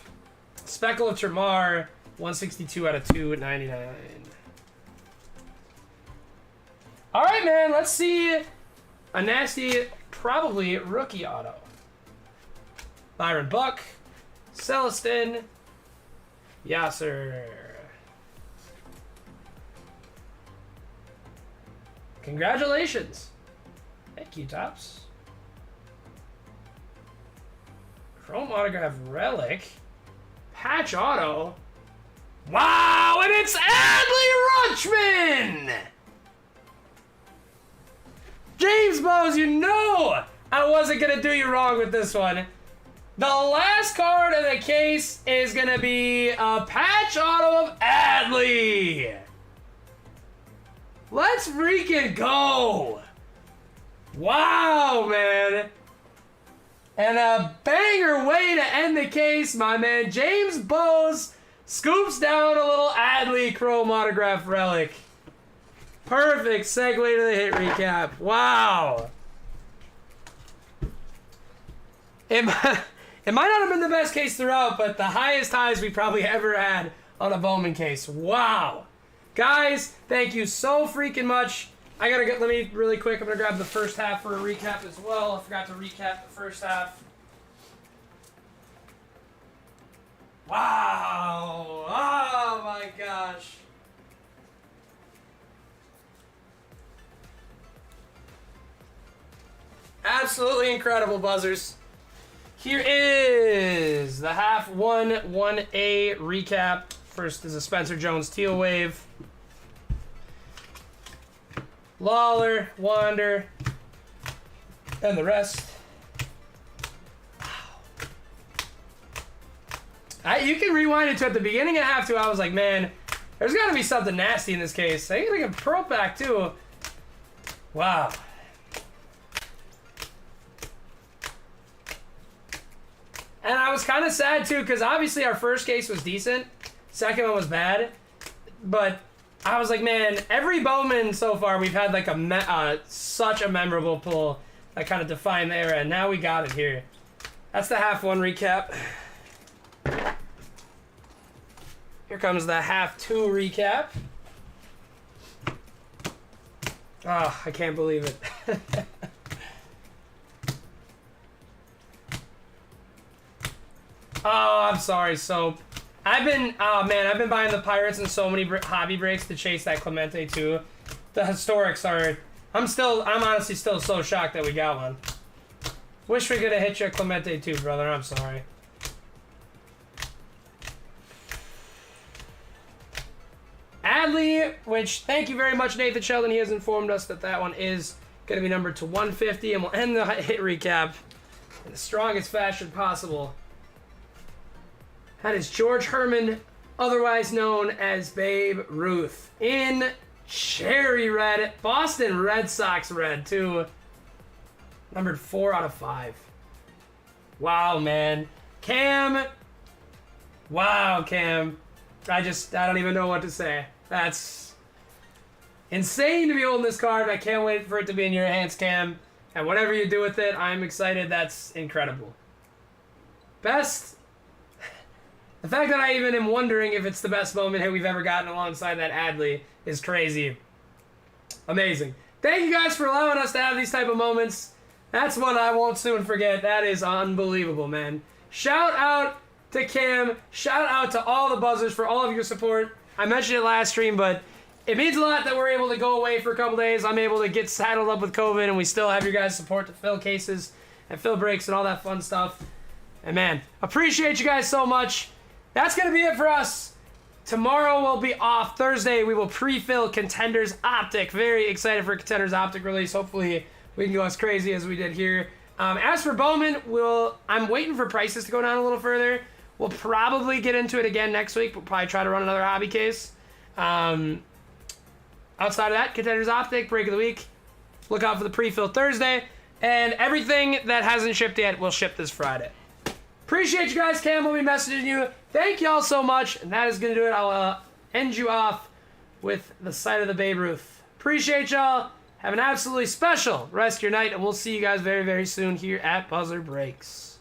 Speckle of Termar, 162 out of 299. All right, man, let's see a nasty probably rookie auto. Byron Buck, Celestin, Yasser. Congratulations. Thank you, Tops. Chrome autograph relic. Patch auto. Wow, and it's Adley Rutschman! James Bowes, you know I wasn't going to do you wrong with this one. The last card of the case is going to be a patch auto of Adley. Let's freaking go. Wow, man. And a banger way to end the case, my man. James Bowes scoops down a little Adley Chrome autograph relic. Perfect segue to the hit recap. Wow. It might not have been the best case throughout, but the highest highs we probably ever had on a Bowman case. Wow. Guys, thank you so freaking much. Let me really quick, I'm gonna grab the first half for a recap as well. I forgot to recap the first half. Wow. Oh my gosh. Absolutely incredible, buzzers. Here is the half 1-1A recap. First is a Spencer Jones Teal Wave. Lawler, Wander, and the rest. You can rewind it to at the beginning of half 2. I was like, man, there's got to be something nasty in this case. I think a Pearl Pack too. Wow. And I was kind of sad too, because obviously our first case was decent. Second one was bad. But I was like, man, every Bowman so far, we've had like such a memorable pull that kind of defined the era. And now we got it here. That's the half 1 recap. Here comes the half 2 recap. Oh, I can't believe it. Oh, I'm sorry, Soap. I've been buying the Pirates in so many hobby breaks to chase that Clemente too. The historics are, I'm honestly still so shocked that we got one. Wish we could have hit you a Clemente too, brother, I'm sorry. Adley, which, thank you very much, Nathan Sheldon. He has informed us that that one is going to be numbered to 150, and we'll end the hit recap in the strongest fashion possible. That is George Herman, otherwise known as Babe Ruth, in cherry red, Boston Red Sox red, too. Numbered 4 out of 5. Wow, man. Cam. Wow, Cam. I don't even know what to say. That's insane to be holding this card. I can't wait for it to be in your hands, Cam. And whatever you do with it, I'm excited. That's incredible. Best. The fact that I even am wondering if it's the best Bowman hit we've ever gotten alongside that Adley is crazy. Amazing. Thank you guys for allowing us to have these type of moments. That's one I won't soon forget. That is unbelievable, man. Shout out to Cam. Shout out to all the buzzers for all of your support. I mentioned it last stream, but it means a lot that we're able to go away for a couple days. I'm able to get saddled up with COVID, and we still have your guys' support to fill cases and fill breaks and all that fun stuff. And man, appreciate you guys so much. That's going to be it for us. Tomorrow we'll be off. Thursday we will pre-fill Contenders Optic. Very excited for Contenders Optic release. Hopefully we can go as crazy as we did here. As for Bowman, I'm waiting for prices to go down a little further. We'll probably get into it again next week. We'll probably try to run another hobby case. Outside of that, Contenders Optic, break of the week. Look out for the pre-fill Thursday. And everything that hasn't shipped yet will ship this Friday. Appreciate you guys. Cam will be messaging you. Thank y'all so much. And that is going to do it. I'll end you off with the sight of the Babe Ruth. Appreciate y'all. Have an absolutely special rest of your night. And we'll see you guys very, very soon here at Buzzer Breaks.